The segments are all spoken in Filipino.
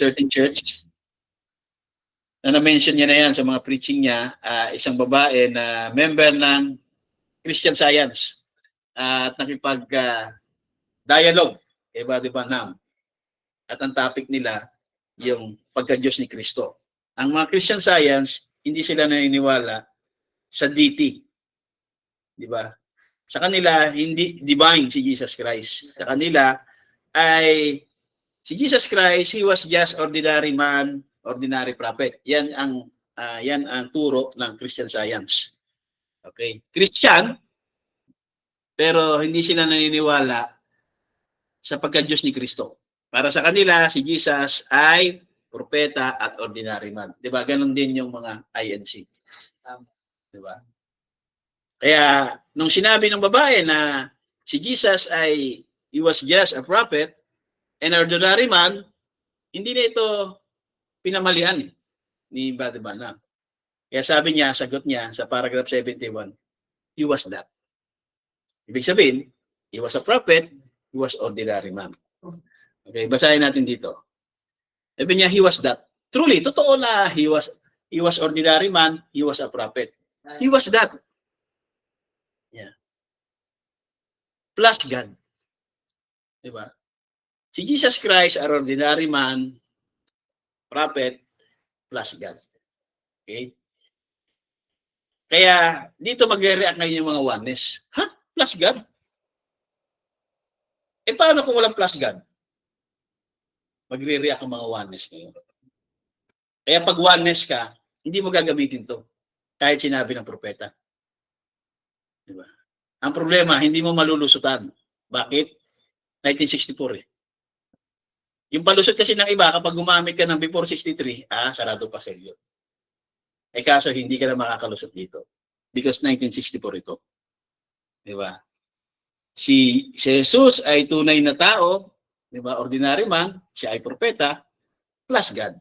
certain church. Na-mention niya na yan sa mga preaching niya, isang babae na member ng Christian Science at nakipag-dialogue kay Brother Branham. At ang topic nila, yung pagka-Diyos ni Kristo. Ang mga Christian Science, hindi sila naniniwala sa deity. Di ba? Sa kanila, hindi divine si Jesus Christ. Sa kanila ay si Jesus Christ, he was just ordinary man, ordinary prophet. Yan ang turo ng Christian Science. Okay? Christian, pero hindi sila naniniwala sa pagka-Diyos ni Kristo. Para sa kanila, si Jesus ay propeta at ordinary man. 'Di ba? Ganon din yung mga INC. 'Di ba? Kaya nung sinabi ng babae na si Jesus ay he was just a prophet and ordinary man, hindi na ito pinamalian ni Brother Branham. Kaya sabi niya, sagot niya sa paragraph 71, he was that. Ibig sabihin, he was a prophet, he was ordinary man. Okay, basahin natin dito. Sabi niya, he was that. Truly, totoo na he was ordinary man, he was a prophet. He was that. Yeah. Plus God. Diba? Si Jesus Christ, an ordinary man, prophet, plus God. Okay? Kaya, dito mag-react ngayon yung mga oneness. Ha? Plus God? Eh, paano kung walang plus God? Magre-react ang mga oneness ngayon. Kaya pag oneness ka, hindi mo gagamitin to. Kahit sinabi ng propeta. Diba? Ang problema, hindi mo malulusutan. Bakit? 1964 eh. Yung palusot kasi ng iba, kapag gumamit ka ng before 63, sarado pa sa iyo. Eh kaso, hindi ka na makakalusot dito. Because 1964 ito. Diba? Si Jesus ay tunay na tao, diba? Ordinary man, siya ay propeta, plus God.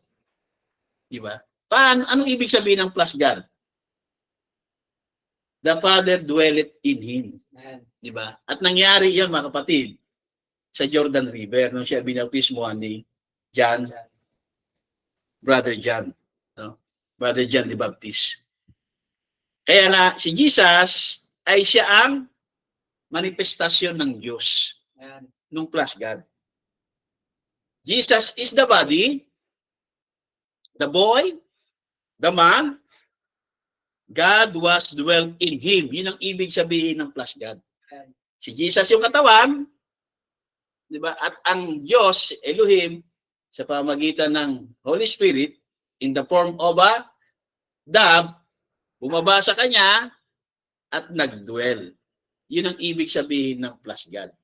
Diba? Anong ibig sabihin ng plus God? The Father dwelleth in Him. Diba? At nangyari yan, mga kapatid, sa Jordan River, nung siya binautismohan ni John, Brother John. No? Brother John the Baptist. Kaya nga, si Jesus ay siya ang manifestasyon ng Diyos nung plus God. Jesus is the body, the boy, the man, God was dwelt in Him. Yun ang ibig sabihin ng plus God. Si Jesus yung katawan, di ba? At ang Diyos, Elohim, sa pamagitan ng Holy Spirit, in the form of a dove, bumaba sa Kanya at nagdwell. Yun ang ibig sabihin ng plus God.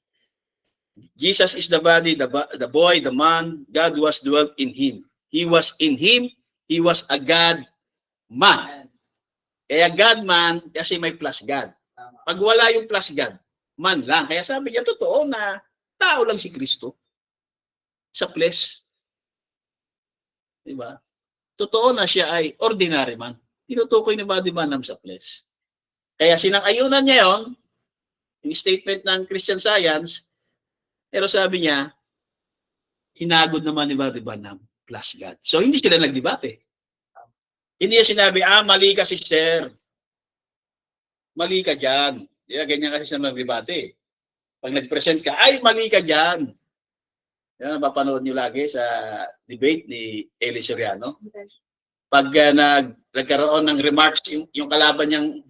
Jesus is the body, the boy, the man, God was dwelt in Him. He was in Him, He was a God-man. Kaya God-man, kasi may plus God. Pag wala yung plus God, man lang. Kaya sabi niya, totoo na tao lang si Kristo. Sa flesh. Diba? Totoo na siya ay ordinary man. Tinutukoy ni Brother Branham sa flesh. Kaya sinang-ayunan niya yon, yung statement ng Christian Science, pero sabi niya, hinagod naman ni Brother Branham plus God. So hindi sila nagdebate. Hindi niya sinabi, mali ka sister. Mali ka dyan. Ganyan kasi siya nagdebate. Pag nag-present ka, ay mali ka dyan. Yan, mapapanood nyo lagi sa debate ni Eli Soriano. Pag nagkaroon ng remarks, yung kalaban niyang,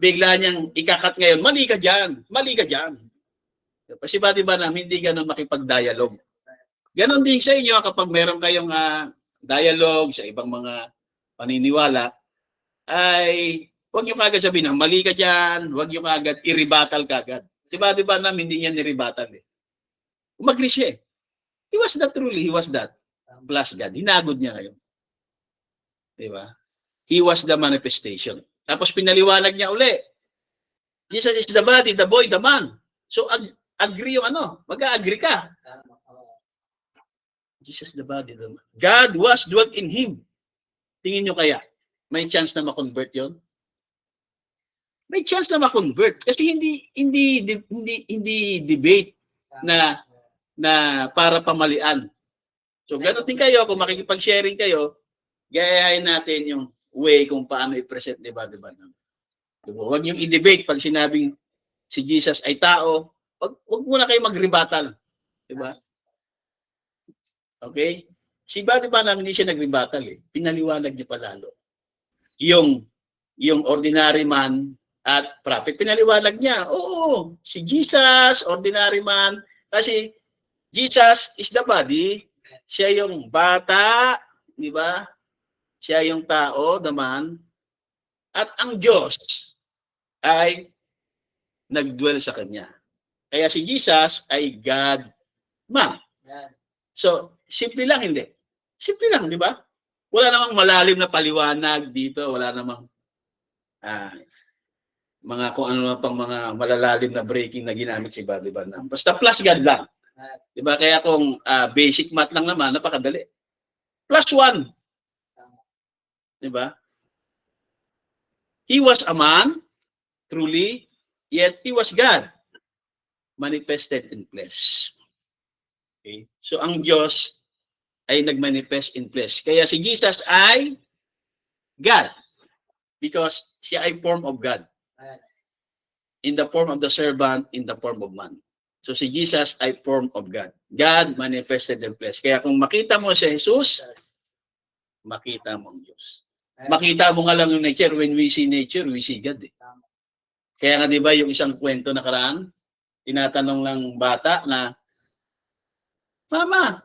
bigla niyang ikakat ngayon, mali ka dyan, mali ka dyan. Kasi ba diba namin, hindi ganun makipag-dialogue. Ganon din sa inyo kapag meron kayong dialogue sa ibang mga paniniwala, ay huwag nyo kagad sabihin na mali ka dyan, huwag nyo kagad i-rebuttal kagad. Diba namin, hindi niya ni-rebuttal eh. Umagri siya eh. He was that truly, he was that. Plus God. Hinagod niya ngayon. Diba? He was the manifestation. Tapos pinaliwanag niya uli. Jesus is the body, the boy, the man. So agree yung mag-agree ka. Jesus the body, the man. God was dwelt in Him. Tingin nyo kaya, may chance na ma-convert yon? May chance na ma-convert. Kasi hindi debate na para pamalian So, ganun din kayo, kung makikipag-sharing kayo, gayahin natin yung way kung paano i-present, di ba? Diba? Huwag niyong i-debate pag sinabing si Jesus ay tao, huwag muna kayo mag-rebuttal. Di ba? Okay? Si Buddy Branham hindi siya nag-rebuttal eh. Pinaliwanag niya pa lalo. Yung ordinary man at prophet, pinaliwanag niya. Oo, si Jesus, ordinary man, kasi Jesus is the body. Siya yung bata, di ba? Siya yung tao, the man. At ang Diyos ay nagdwell sa kanya. Kaya si Jesus ay God man. So, simple lang, hindi. Simple lang, di ba? Wala namang malalim na paliwanag dito. Wala namang mga kung ano pang mga malalalim na breaking na ginamit si Buddy Branham. Basta plus God lang. Di ba? Kaya kung basic math lang naman, napakadali. Plus 1. Di ba? He was a man, truly, yet he was God, manifested in flesh. Okay? So, ang Diyos ay nagmanifest in flesh. Kaya si Jesus ay God because siya ay form of God. In the form of the servant, in the form of man. So si Jesus ay form of God. God manifested in flesh. Kaya kung makita mo si Jesus, makita mo ang Diyos. Makita mo nga lang yung nature. When we see nature, we see God. Eh. Kaya nga di ba yung isang kwento nakaraan, tinatanong lang bata na, Mama,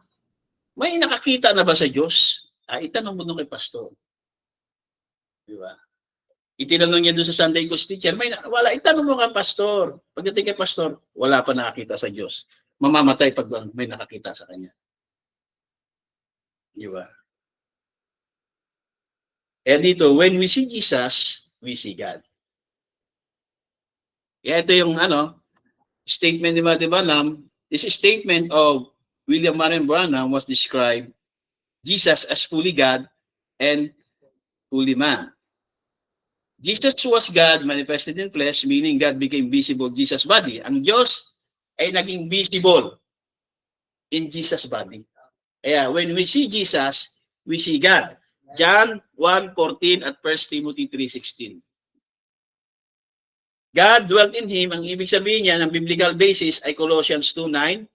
may nakakita na ba sa Diyos? Itanong mo nung kay pastor. Di ba? Itinanong niya doon sa Sunday School teacher, wala, itanong mo kay pastor. Pagdating kay pastor, wala pa nakakita sa Diyos. Mamamatay pag may nakakita sa kanya. Di ba? Eh dito, when we see Jesus, we see God. Kaya ito yung statement ni Buddy Branham. This statement of William Marion Branham was described Jesus as fully God and fully man. Jesus was God manifested in flesh, meaning God became visible Jesus' body. Ang Diyos ay naging visible in Jesus' body. Kaya when we see Jesus, we see God. John 1:14 at 1 Timothy 3:16. God dwelt in him. Ang ibig sabihin niya ng biblical basis ay Colossians 2:9,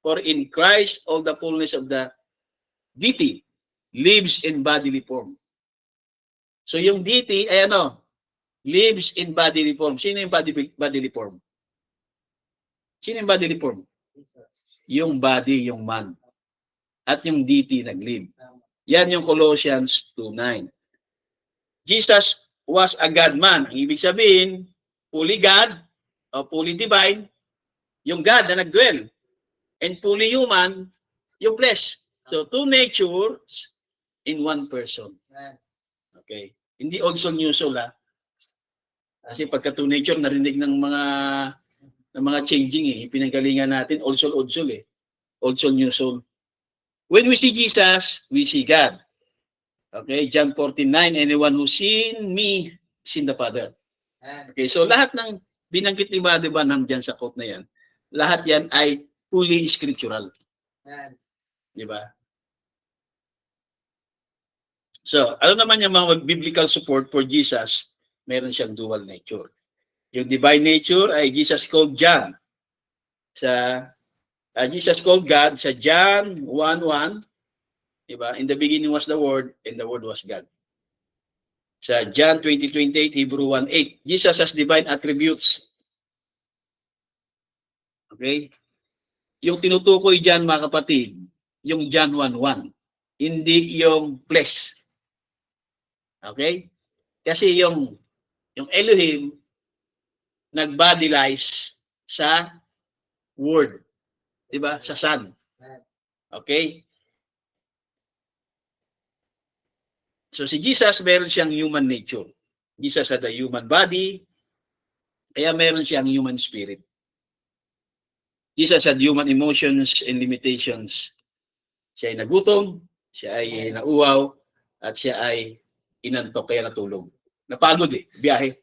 for in Christ all the fullness of the deity lives in bodily form. So yung deity ay lives in bodily form. Sino yung bodily form? Sino yung bodily form? Yung body, yung man. At yung deity nag-live. Yan yung Colossians 2:9. Jesus was a God man. Ang ibig sabihin, fully God, o fully divine, yung God na nag-dwell. And fully human, yung flesh. So, two natures in one person. Okay. Hindi also new soul, Kasi pagka two nature, narinig ng mga changing, Pinanggalingan natin, old soul, old soul, new soul. When we see Jesus, we see God. Okay, John 14:9, anyone who seen me, seen the Father. Okay, so lahat ng binanggit ni Buddy Branham dyan sa quote na yan, lahat yan ay fully scriptural. Di ba? So, ano naman yung mga biblical support for Jesus? Meron siyang dual nature. Yung divine nature ay Jesus called John. Jesus called God sa John 1:1. Diba? In the beginning was the Word, and the Word was God. Sa John 20:28, Hebrew 1:8. Jesus has divine attributes. Okay? Yung tinutukoy dyan, mga kapatid, yung John 1:1. Hindi yung flesh. Okay? Kasi yung Elohim nag-bodylize sa Word. Diba? Sa Son. Okay? So si Jesus, meron siyang human nature. Jesus had a human body, kaya meron siyang human spirit. Jesus had human emotions and limitations. Siya ay nagutom, siya ay nauwaw, at siya ay inantok kaya natulog. Napagod biyahe.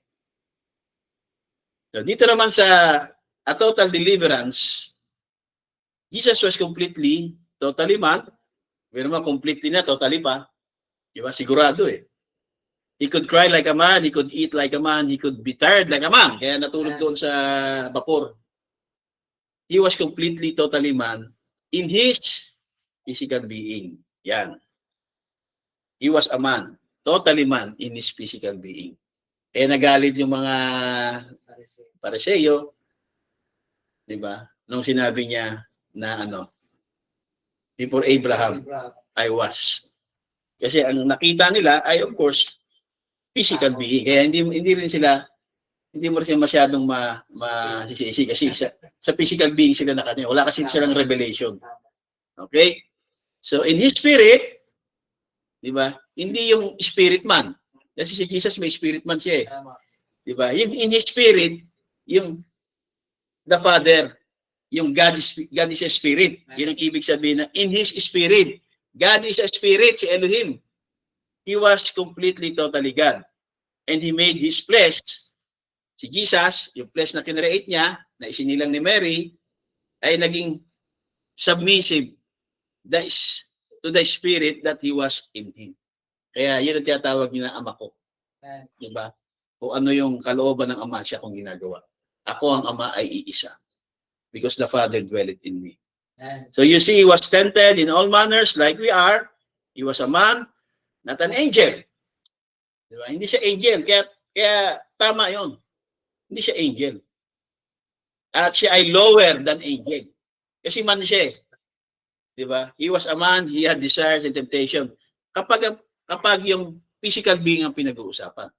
So dito naman sa a total deliverance, Jesus was completely totally man. Pero naman, completely na, totally pa. Diba? Sigurado eh. He could cry like a man, he could eat like a man, he could be tired like a man. Kaya natulog doon sa vapor. He was completely, totally man in his physical being. Yan. He was a man, totally man in his physical being. Kaya nagalit yung mga Pariseo, di ba? Nung sinabi niya na ano, before Abraham, I was. Kasi ang nakita nila ay of course physical being. Kaya hindi mo rin sila masyadong masisisi kasi sa physical being sila nakanya. Wala kasi silang revelation. Okay? So in his spirit, di ba? Hindi yung spirit man. Kasi si Jesus may spirit man siya eh. Di ba? In his spirit, yung the Father, yung God is a spirit. Yun ang ibig sabihin na in his spirit. God is a spirit, si Elohim. He was completely, totally God. And he made his flesh, si Jesus, yung flesh na kinreate niya, na isinilang ni Mary, ay naging submissive to the spirit that he was in him. Kaya yun ang tinatawag niya na ama ko. Diba? O ano yung kalooban ng ama siya kung ginagawa. Ako ang ama ay iisa. Because the Father dwelleth in me. So you see, he was tempted in all manners like we are. He was a man, not an angel. Diba? Hindi siya angel. Kaya tama yon. Hindi siya angel. At siya ay lower than angel. Kasi man siya eh. Diba? He was a man, he had desires and temptation. Kapag yung physical being ang pinag-uusapan.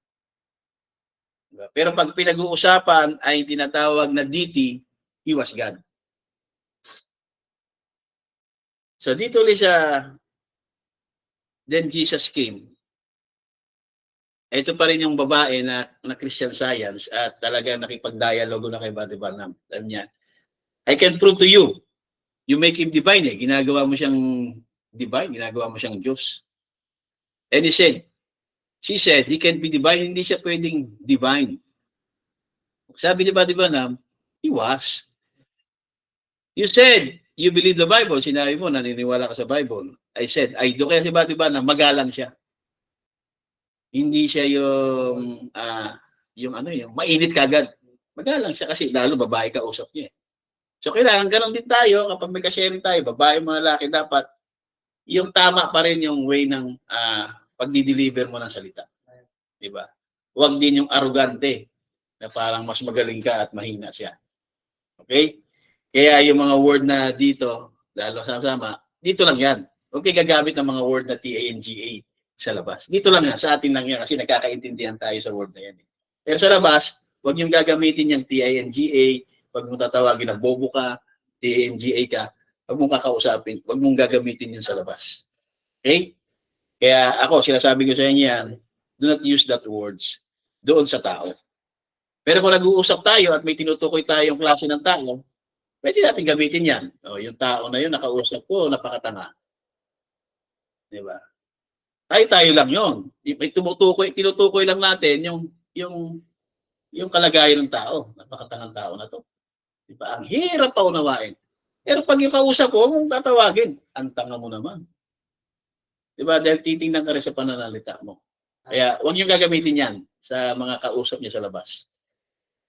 Diba? Pero pag pinag-uusapan ay tinatawag na deity, he was God. So dito ulit siya, then Jesus came. Ito pa rin yung babae na Christian Science at talagang nakipag-dialogo na kay Brother Branham. Sabi niya, I can prove to you, you make him divine eh. Ginagawa mo siyang divine, ginagawa mo siyang Diyos. And she said, he can't be divine, hindi siya pwedeng divine. Sabi ni Brother Branham, he was. You said, you believe the Bible. Sinabi mo, naniniwala ka sa Bible. I said, I do. Kaya si Brother Branham, magalang siya. Hindi siya yung mainit kagad. Magalang siya kasi lalo babae ka usap niya. So kailangan ganun din tayo kapag may ka-sharing tayo, babae mo lalaki dapat yung tama pa rin yung way ng pagdi-deliver mo ng salita. Di ba? Huwag din yung arrogante na parang mas magaling ka at mahina siya. Okay? Kaya yung mga word na dito, lalo sama-sama, dito lang yan. Okay, gagamit ng mga word na TANGA sa labas. Dito lang yan, sa atin lang yan kasi nagkakaintindihan tayo sa word na yan. Pero sa labas, huwag niyong gagamitin yung TINGA, huwag mong tatawagin na bobo ka, TNGA ka, huwag mong kakausapin, huwag mong gagamitin yun sa labas. Okay? Kaya ako, sinasabi ko sa inyo yan, do not use that words doon sa tao. Pero kung nag-uusap tayo at may tinutukoy tayong klase ng tao, pwede natin gamitin yan. O, yung tao na yun, nakausap ko, napakatanga. Diba? Tayo lang yun. May tinutukoy lang natin yung kalagayan ng tao. Napakatangang tao na to. Diba? Ang hirap pa unawain. Pero pag yung kausap ko, mong tatawagin, ang tanga mo naman. Diba? Dahil titingnan ka rin sa pananalita mo. Kaya huwag niyong gagamitin yan sa mga kausap niyo sa labas.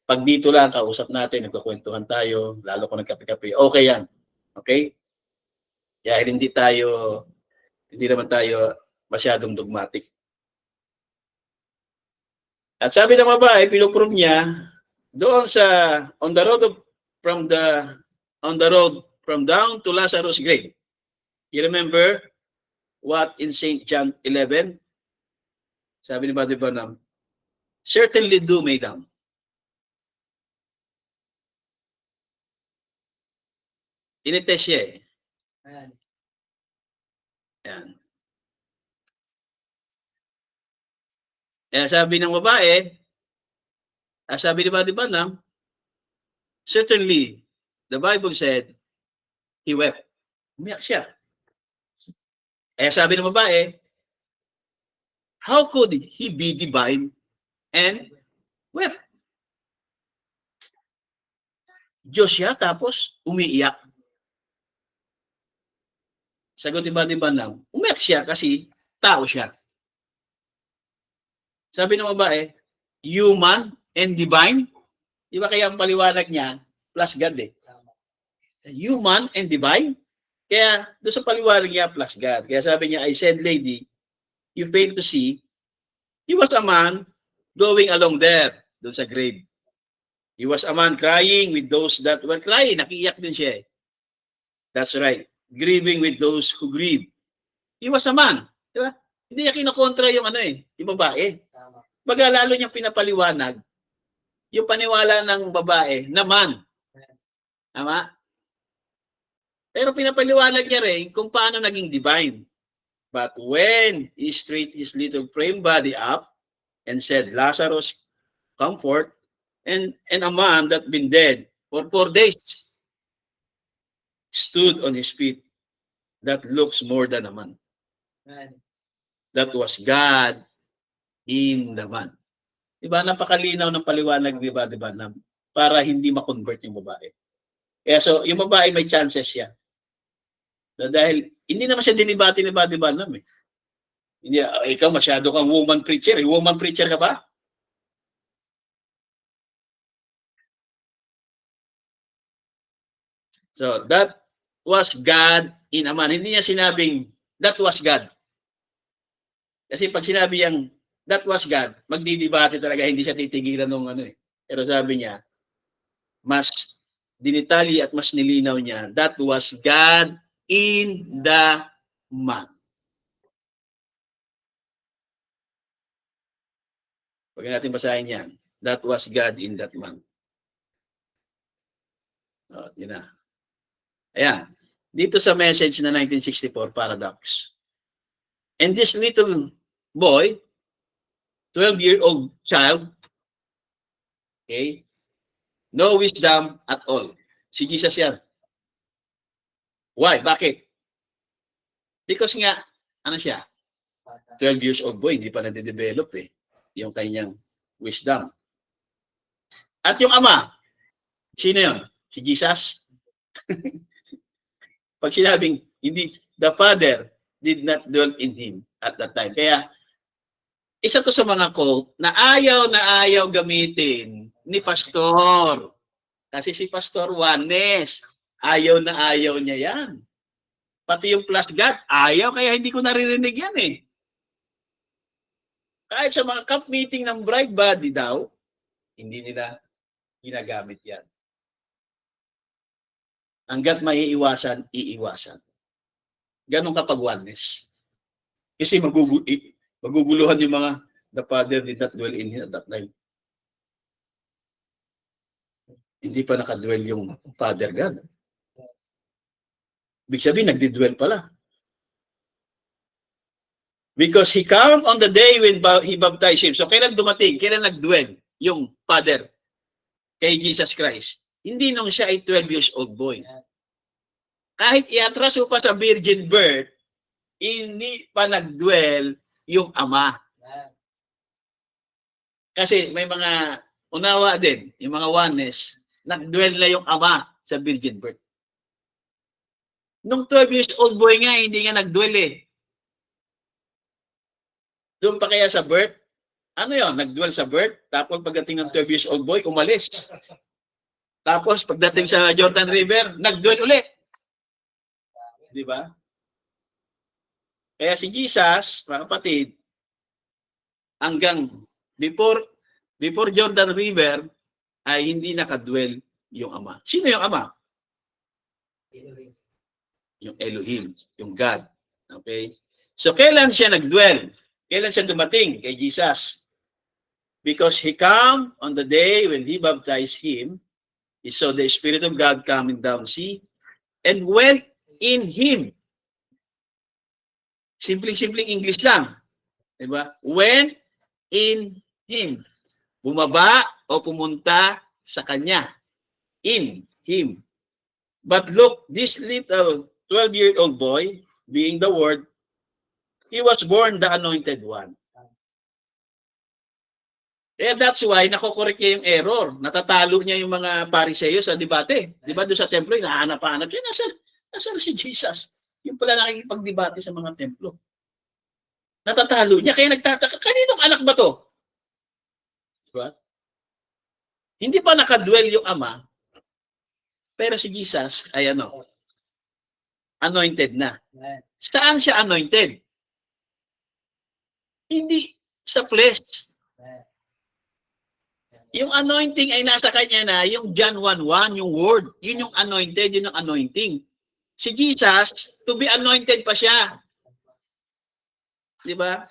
Pag dito lang, kausap natin, nagkukwentuhan tayo, lalo kung nagkape-kape, okay yan. Okay? Kaya hindi naman tayo masyadong dogmatic. At sabi ng babae, pinuprove niya doon sa on the road from down to Lazarus' grave. You remember what in St. John 11? Sabi ni Brother Branham, certainly do, madam. Tinitest siya eh. Yan. Kaya sabi ng babae, sabi ni Brother Branham, certainly, the Bible said, he wept. Umiyak siya. Kaya sabi ng babae, how could he be divine and wept? Diyos siya, tapos umiiyak. Sagot ni Buddy Branham, umiyak siya kasi tao siya. Sabi ng babae, human and divine. Di ba kaya ang paliwanag niya, plus God eh. Human and divine. Kaya doon sa paliwanag niya, plus God. Kaya sabi niya, I said, lady, you fail to see, he was a man going along there, doon sa grave. He was a man crying with those that were crying. Nakiiyak din siya eh. That's right. Grieving with those who grieve. He was a man. Di ba? Hindi niya kinokontra yung yung babae. Baga lalo niyang pinapaliwanag yung paniwala ng babae naman. Tama? Pero pinapaliwanag niya rin kung paano naging divine. But when he straightened his little frame body up and said, Lazarus, come forth, and a man that been dead for 4 days stood on his feet, that looks more than a man. That was God in the man. Diba? Napakalinaw ng paliwanag, diba? Para hindi ma-convert yung babae. Kaya so, yung babae may chances siya. Dahil hindi naman siya dinibati ni Buddy Branham eh. Hindi, ikaw masyado kang woman preacher. Woman preacher ka ba? So, that was God in a man. Hindi niya sinabing, that was God. Kasi pag sinabi yang that was God, magdidibate talaga, hindi siya titigilan ng Pero sabi niya, mas dinitali at mas nilinaw niya, that was God in the man. Pag natin basahin yan, that was God in that man. Yun na. Ayan. Dito sa message na 1964, Paradox. And this little boy, 12-year-old child, okay, no wisdom at all. Si Jesus yan. Why? Bakit? Because nga, ano siya? 12 years old boy, hindi pa nade-develop eh. Yung kanyang wisdom. At yung ama, sino yun? Si Jesus? Pag sinabing, hindi, the Father did not dwell in him at that time. Kaya, isa to sa mga cult na ayaw gamitin ni Pastor. Kasi si Pastor Juanes, ayaw niya yan. Pati yung plus God, ayaw, kaya hindi ko naririnig yan eh. Kahit sa mga camp meeting ng bride body daw, hindi nila ginagamit yan. Hanggat maiiwasan, iiwasan. Ganon kapag oneness. Kasi maguguluhan yung mga the Father did not dwell in him at that time. Hindi pa nakadwell yung Father God. Ibig sabihin, nagdidwell pala. Because he come on the day when he baptized him. So, kailan dumating? Kailan nagdwell yung Father kay Jesus Christ? Hindi nung siya ay 12 years old boy. Kahit iatraso pa sa virgin birth, hindi pa nagdwell yung ama. Kasi may mga unawa din, yung mga oneness, nagdwell na yung ama sa virgin birth. Nung 12 years old boy nga, hindi nga nagdwell eh. Doon pa kaya sa birth, ano yun, nagdwell sa birth, tapos pagdating ng 12 years old boy, umalis. Tapos pagdating sa Jordan River, nagdwell ulit. Di ba? Kaya si Jesus, mga kapatid, hanggang before Jordan River, ay hindi nakadwell yung ama. Sino yung ama? Yung Elohim, yung God. Okay? So, kailan siya nagdwell? Kailan siya dumating kay Jesus? Because he come on the day when he baptized him, he saw the Spirit of God coming down, see, and went in him. Simpleng-simpleng English lang. Diba? Went in him. Bumaba o pumunta sa kanya. In him. But look, this little 12-year-old boy, being the Word, he was born the Anointed One. Kaya that's why nakokorek niya yung error. Natatalo niya yung mga Pariseo sa debate. Di ba doon sa templo, hinahanap-hanap siya. Nasaan si Jesus? Yung pala nakikipagdebate sa mga templo. Natatalo niya, kaya nagtataka, kaninong anak ba to? Diba? Hindi pa nakadwell yung ama, pero si Jesus ay anointed na. Saan siya anointed? Hindi sa flesh. Yung anointing ay nasa kanya na, yung John 1:1, yung word, yun yung anointed, yun yung anointing. Si Jesus, to be anointed pa siya. Di ba?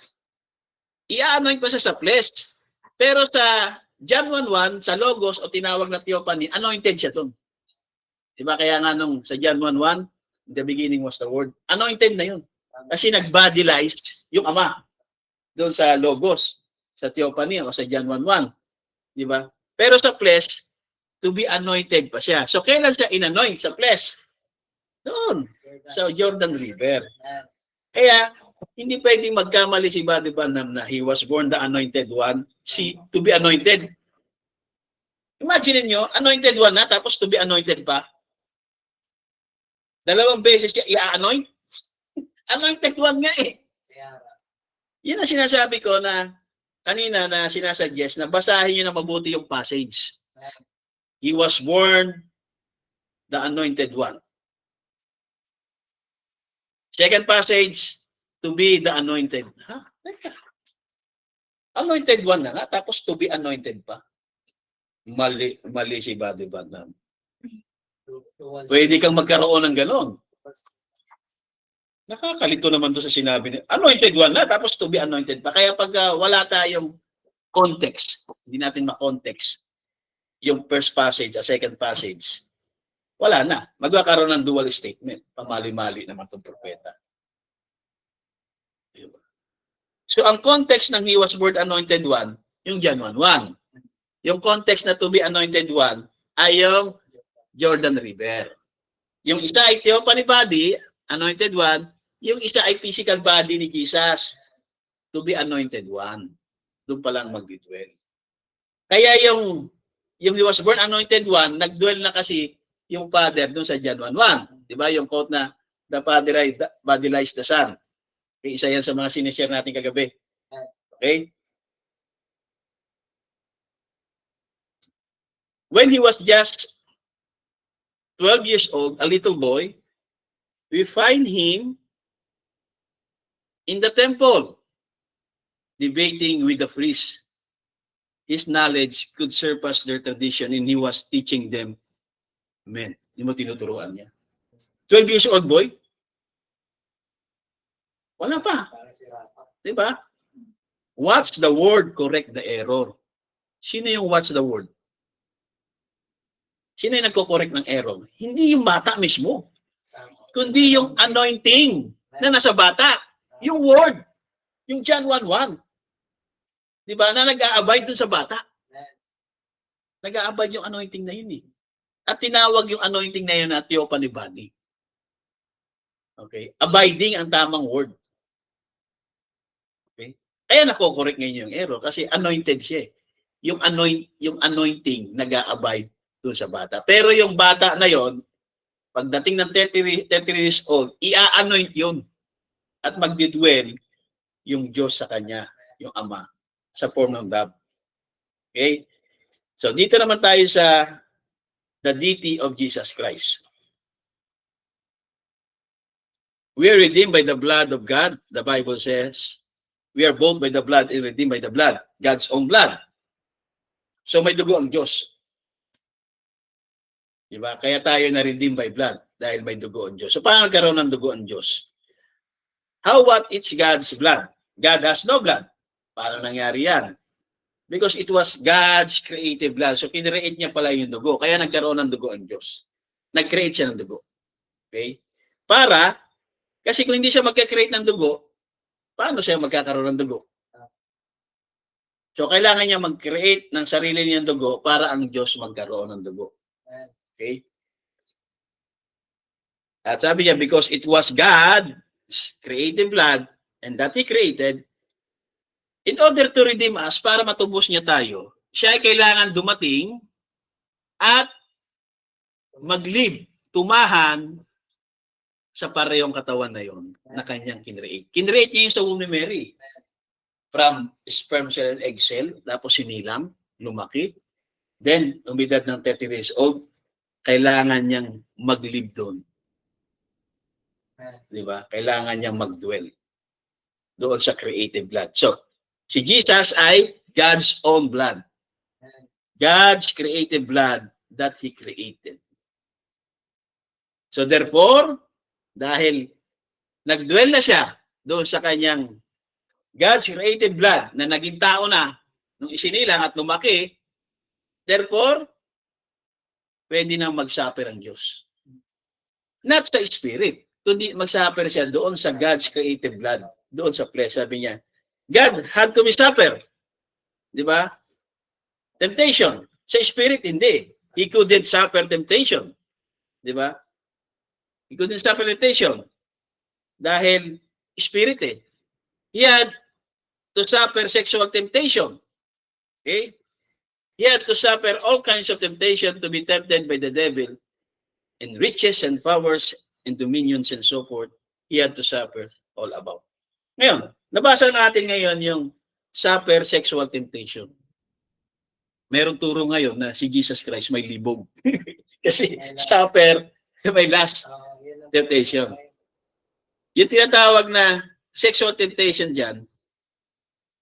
I-anoint pa siya sa flesh. Pero sa John 1:1, sa Logos o tinawag na theophany, anointed siya doon. Di ba? Kaya nga nung sa John 1:1, in the beginning was the word. Anointed na yun. Kasi nag-bodylize yung ama doon sa Logos, sa theophany o sa John 1:1. Di ba? Pero sa flesh, to be anointed pa siya. So, kailan siya in-anoint sa flesh? Doon, sa Jordan River. Kaya, hindi pwedeng magkamali si Buddy Branham na he was born the anointed one, to be anointed. Imagine niyo, anointed one na, tapos to be anointed pa. Dalawang beses siya i-anoint. Anointed one nga eh. Yan ang sinasabi ko na kanina na sinasuggest na basahin niyo na mabuti yung passage. He was born the anointed one. Second passage, to be the anointed. Ha? Teka. Anointed one na nga, tapos to be anointed pa. Mali si Buddy Branham. Pwede kang magkaroon ng ganon. Nakakalito naman doon sa sinabi niya. Anointed one na, tapos to be anointed pa. Kaya pag wala tayong context, hindi natin ma-context yung first passage, second passage, wala na. Magkakaroon ng dual statement. Pamali-mali naman itong propeta. So, ang context ng he was born anointed one, yung John 1:1. Yung context na to be anointed one ay yung Jordan River. Yung isa ay theophany body, anointed one. Yung isa ay physical body ni Jesus, to be anointed one. Doon pa lang mag-dwell. Kaya yung he was born anointed one, nag-dwell na kasi yung Father doon sa John 1:1. Di ba? Yung quote na, the Father bodilized the Son. Okay, isa yan sa mga sinishare natin kagabi. Okay? When he was just 12 years old, a little boy, we find him in the temple, debating with the priests. His knowledge could surpass their tradition and he was teaching them men. Hindi mo tinuturuan niya. 12 years old boy? Wala pa. Diba? Watch the word, correct the error. Sino yung watch the word? Sino yung nagko-correct ng error? Hindi yung bata mismo, kundi yung anointing na nasa bata. Yung word. Yung John 1:1. Di ba? Na nag-a-abide dun sa bata. Nag-a-abide yung anointing na yun eh. At tinawag yung anointing na yun na theophany body. Okay? Abiding ang tamang word. Okay? Kaya nako-correct ngayon yung error kasi anointed siya eh. Yung anointing nag-a-abide dun sa bata. Pero yung bata na yon, pagdating ng 30 years old, i-anoint yun. At magdidwell yung Diyos sa kanya, yung Ama, sa form ng dove. Okay? So, dito naman tayo sa the deity of Jesus Christ. We are redeemed by the blood of God. The Bible says, we are bought by the blood and redeemed by the blood. God's own blood. So, may dugo ang Diyos. Diba? Kaya tayo na-redeemed by blood dahil may dugo ang Diyos. So, paano nagkaroon ng dugo ang Diyos? How what it's God's blood? God has no blood. Paano nangyari yan? Because it was God's creative blood. So, kinreate niya pala yung dugo. Kaya nagkaroon ng dugo ang Diyos. Nag-create siya ng dugo. Okay? Kasi kung hindi siya magka-create ng dugo, paano siya magkakaroon ng dugo? So, kailangan niya mag-create ng sarili niyang dugo para ang Diyos magkaroon ng dugo. Okay? At sabi niya, because it was God's creative blood and that He created, in order to redeem us, para matubos niya tayo, siya ay kailangan dumating at mag-live, tumahan sa parehong katawan na yon na kanyang kinreate. Kinreate niya yung sa womb ni Mary. From sperm cell and egg cell, tapos sinilang, lumaki. Then, umidad ng 30 years old, kailangan niyang mag-live doon. Di ba? Kailangan niyang mag-dwell doon sa creative blood. So, si Jesus ay God's own blood. God's creative blood that He created. So therefore, dahil nag-dwell na siya doon sa kanyang God's creative blood na naging tao na nung isinilang at lumaki, therefore, pwede nang mag-suffer ang Diyos. Not sa spirit, kundi mag-suffer siya doon sa God's creative blood, doon sa flesh. Sabi niya, God had to be suffer. Di ba? Temptation. Sa spirit, hindi. He couldn't suffer temptation. Di ba? He couldn't suffer temptation. Dahil spirit eh. He had to suffer sexual temptation. Okay? He had to suffer all kinds of temptation to be tempted by the devil and riches and powers and dominions and so forth. He had to suffer all about. Ngayon, nabasa natin ngayon yung suffer sexual temptation. Merong turo ngayon na si Jesus Christ may libog. Kasi suffer may last temptation. Yung tinatawag na sexual temptation dyan,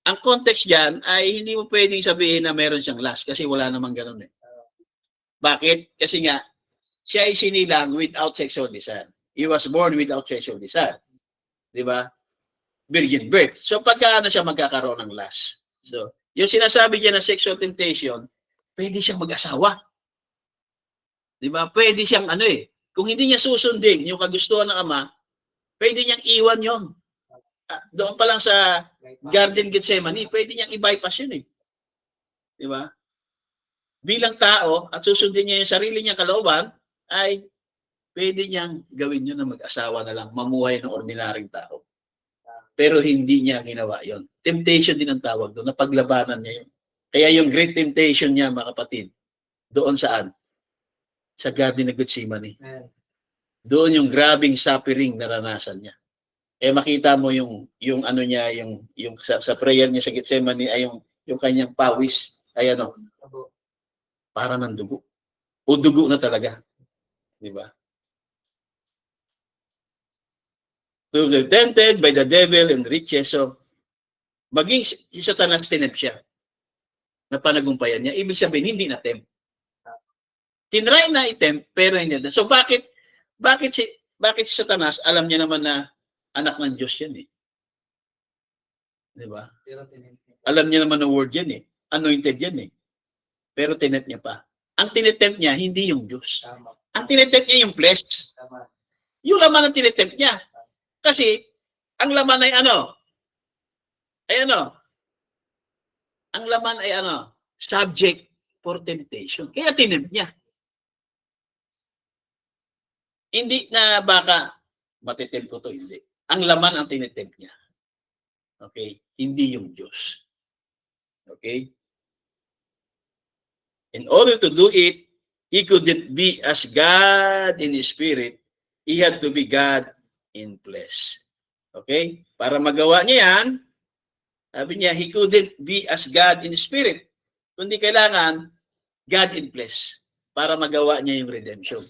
ang context dyan ay hindi mo pwedeng sabihin na meron siyang lust kasi wala namang ganun eh. Bakit? Kasi nga, siya ay sinilang without sexual desire. He was born without sexual desire. Di ba? Virgin birth. So pagka siya magkakaroon ng lust. So, yung sinasabi niya na sexual temptation, pwede siyang mag-asawa. Di ba? Pwede siyang kung hindi niya susundin yung kagustuhan ng ama, pwede niyang iwan yon. Doon pa lang sa Garden Gethsemane, pwede niyang i-bypass yun eh. Di ba? Bilang tao at susundin niya yung sarili niyang kalooban, ay pwede niyang gawin yun na mag-asawa na lang, mamuhay ng ordinaryong tao. Pero hindi niya ginawa yon. Temptation din ang tawag doon, napaglabanan niya yun. Kaya yung great temptation niya, mga kapatid, doon saan? Sa Garden of Gethsemane. Doon yung grabing suffering naranasan niya. Makita mo yung niya, yung sa prayer niya sa Gethsemane ay yung kanyang pawis ay para ng dugo. O dugo na talaga. Di ba? To be tempted by the devil and riches. So, maging si Satanas tinempt siya. Na panagumpayan niya. Ibig sabihin, hindi na-tempt. Tinry na i-tempt, pero hindi na. So, bakit si Satanas, alam niya naman na anak ng Diyos yan eh. Di ba? Alam niya naman na word yan eh. Anointed yan eh. Pero tinempt niya pa. Ang tinetempt niya, hindi yung Diyos. Ang tinetempt niya yung flesh. Yung laman ang tinetempt niya. Kasi, ang laman ay ang laman ay subject for temptation. Kaya tinempt niya. Hindi na baka matitempt ko to, hindi. Ang laman ang tinetempt niya. Okay? Hindi yung Diyos. Okay? In order to do it, he couldn't be as God in his spirit. He had to be God in flesh. Okay? Para magawa niya yan, sabi niya, he couldn't be as God in spirit. Kundi kailangan God in flesh para magawa niya yung redemption.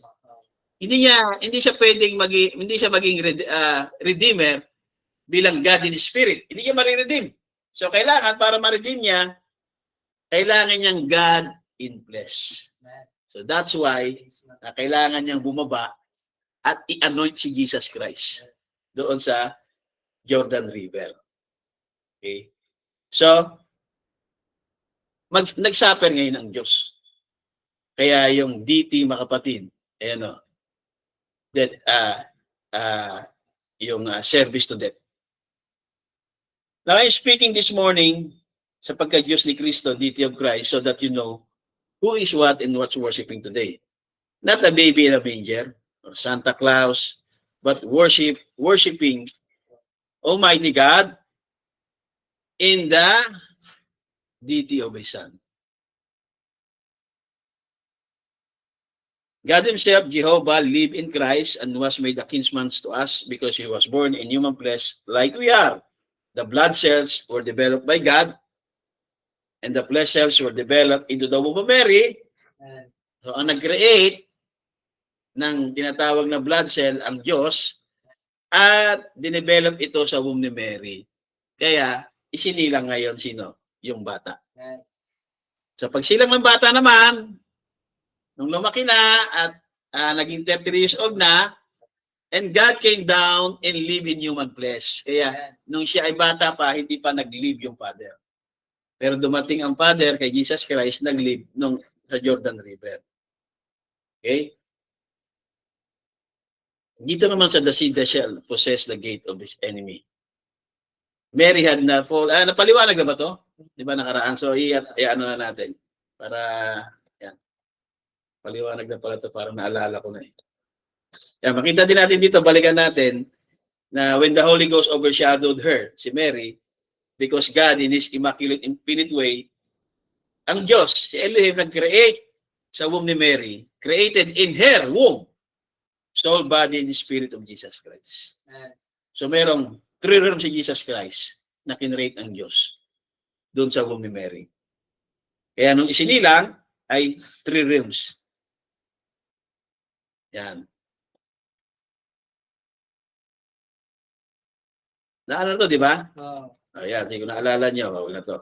Hindi siya pwedeng maging redeemer bilang God in spirit. Hindi niya ma-redeem. So kailangan para ma-redeem niya, kailangan niyang God in flesh. So that's why kailangan niyang bumaba at i-anoint si Jesus Christ doon sa Jordan River. Okay? So nag-suffer ngayon ang Diyos. Kaya yung DT, mga kapatid, that yung service to death. Now I'm speaking this morning sa pagka-Diyos ni Cristo, deity of Christ, so that you know who is what and what's worshiping today. Not a baby in a manger or Santa Claus, but worshiping Almighty God in the deity of His Son. God himself, Jehovah, lived in Christ and was made a kinsman to us because he was born in human flesh like we are. The blood cells were developed by God and the flesh cells were developed into the womb of Mary. So ang nag-create ng tinatawag na blood cell ang Diyos at dinevelop ito sa womb ni Mary. Kaya isinilang ngayon sino? Yung bata. So pag silang ng bata naman, nung lumaki na at naging 30 years old na, and God came down and lived in human flesh. Kaya nung siya ay bata pa, hindi pa nag-live yung Father. Pero dumating ang Father kay Jesus Christ, nag-live sa Jordan River. Okay? Dito naman sa the sea shall possess the gate of his enemy. Mary had na fall. Napaliwanag na ba to? Di ba nakaraan? So, i-ano na natin. Para, yan. Paliwanag na pala to, parang naalala ko na eh. Yan, makita din natin dito, balikan natin, na when the Holy Ghost overshadowed her, si Mary, because God in His immaculate infinite way, ang Diyos, si Elohim, nag-create sa womb ni Mary, created in her womb, soul, body, and spirit of Jesus Christ. So merong 3 realms si Jesus Christ na kinreate ang Diyos doon sa womb ni Mary. Kaya nung isinilang ay 3 realms. Yan. Naalala to, di ba? Ayan, hindi ko naalala nyo. Huwag na to.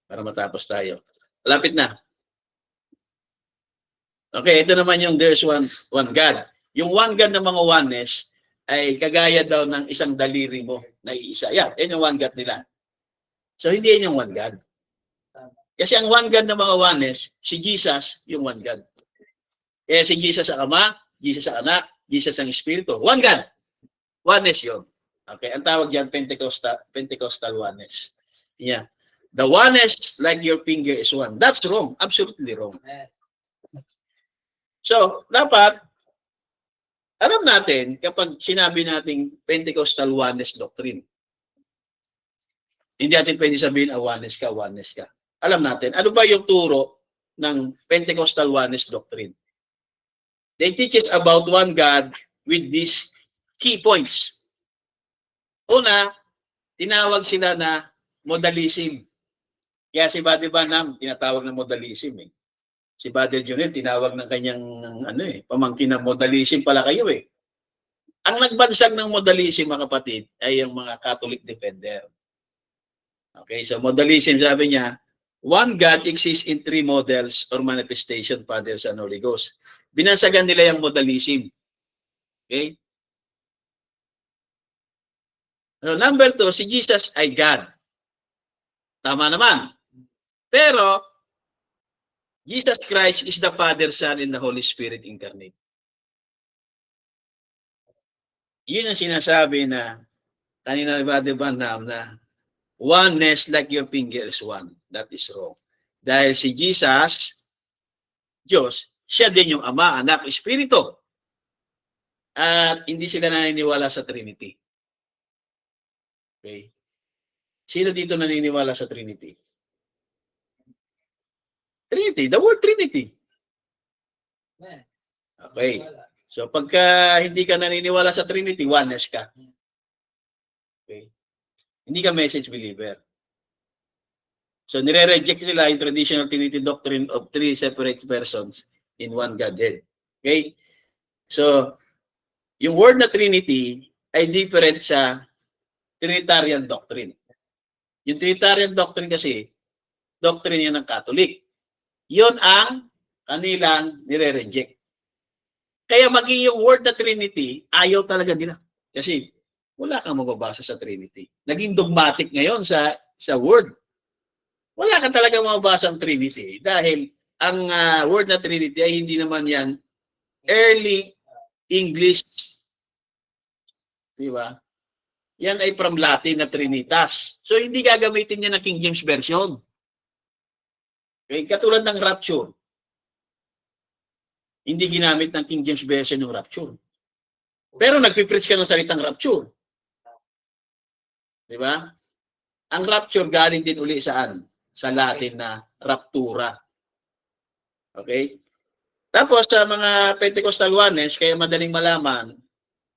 Para matapos tayo. Lapit na. Okay, ito naman yung there's one God. Yung one God ng mga oneness ay kagaya daw ng isang daliri mo na iisa. Yan, yan yung one God nila. So, hindi yan yung one God. Kasi ang one God ng mga oneness, si Jesus yung one God. Kaya si Jesus ang Ama, Jesus ang Anak, Jesus ang Espiritu. One God. Oneness yun. Okay, ang tawag diyan Pentecostal oneness. Yeah. The oneness like your finger is one. That's wrong. Absolutely wrong. So, dapat alam natin kapag sinabi nating Pentecostal oneness doctrine. Hindi natin pwede sabihin oneness ka. Alam natin, ano ba yung turo ng Pentecostal oneness doctrine? They teach us about one God with these key points. Una, tinawag sila na modalism. Kaya si Buddy Branham tinatawag na modalism eh. Si Brother Junel tinawag ng kanyang pamangkin na modalism pala kayo eh. Ang nagbansag ng modalism mga kapatid ay yung mga Catholic defender. Okay, so modalism sabi niya, one God exists in 3 models or manifestation, Father, Son, Holy Ghost. Binansagan nila yung modalism. Okay? So, number 2, si Jesus ay God. Tama naman. Pero, Jesus Christ is the Father, Son, and the Holy Spirit incarnate. Yun ang sinasabi na kanina ni Brother Branham na oneness like your finger is one. That is wrong. Dahil si Jesus, Diyos, siya din yung Ama, Anak, Espiritu. At hindi sila naniniwala sa Trinity. Okay. Sino dito naniniwala sa Trinity? Trinity, the word Trinity. Okay. So pagka hindi ka naniniwala sa Trinity, oneness ka. Okay. Hindi ka message believer. So nire-reject nila yung traditional Trinity doctrine of 3 separate persons in one Godhead. Okay? So yung word na Trinity ay different sa Trinitarian doctrine. Yung Trinitarian doctrine kasi, doctrine yan ng Catholic. Yun ang kanilang nire-reject. Kaya maging yung word na Trinity, ayaw talaga nila. Kasi wala kang mababasa sa Trinity. Naging dogmatic ngayon sa word. Wala ka talaga mababasa ang Trinity. Dahil ang word na Trinity ay hindi naman yan early English. Di ba? Yan ay from Latin na Trinitas. So, hindi gagamitin niya ng King James Version. Okay? Katulad ng rapture. Hindi ginamit ng King James Version yung rapture. Pero nagpipreach ka ng salitang rapture. Di ba? Ang rapture galing din uli saan? Sa Latin na raptura. Okay? Tapos sa mga Pentecostal Oneness, kaya madaling malaman,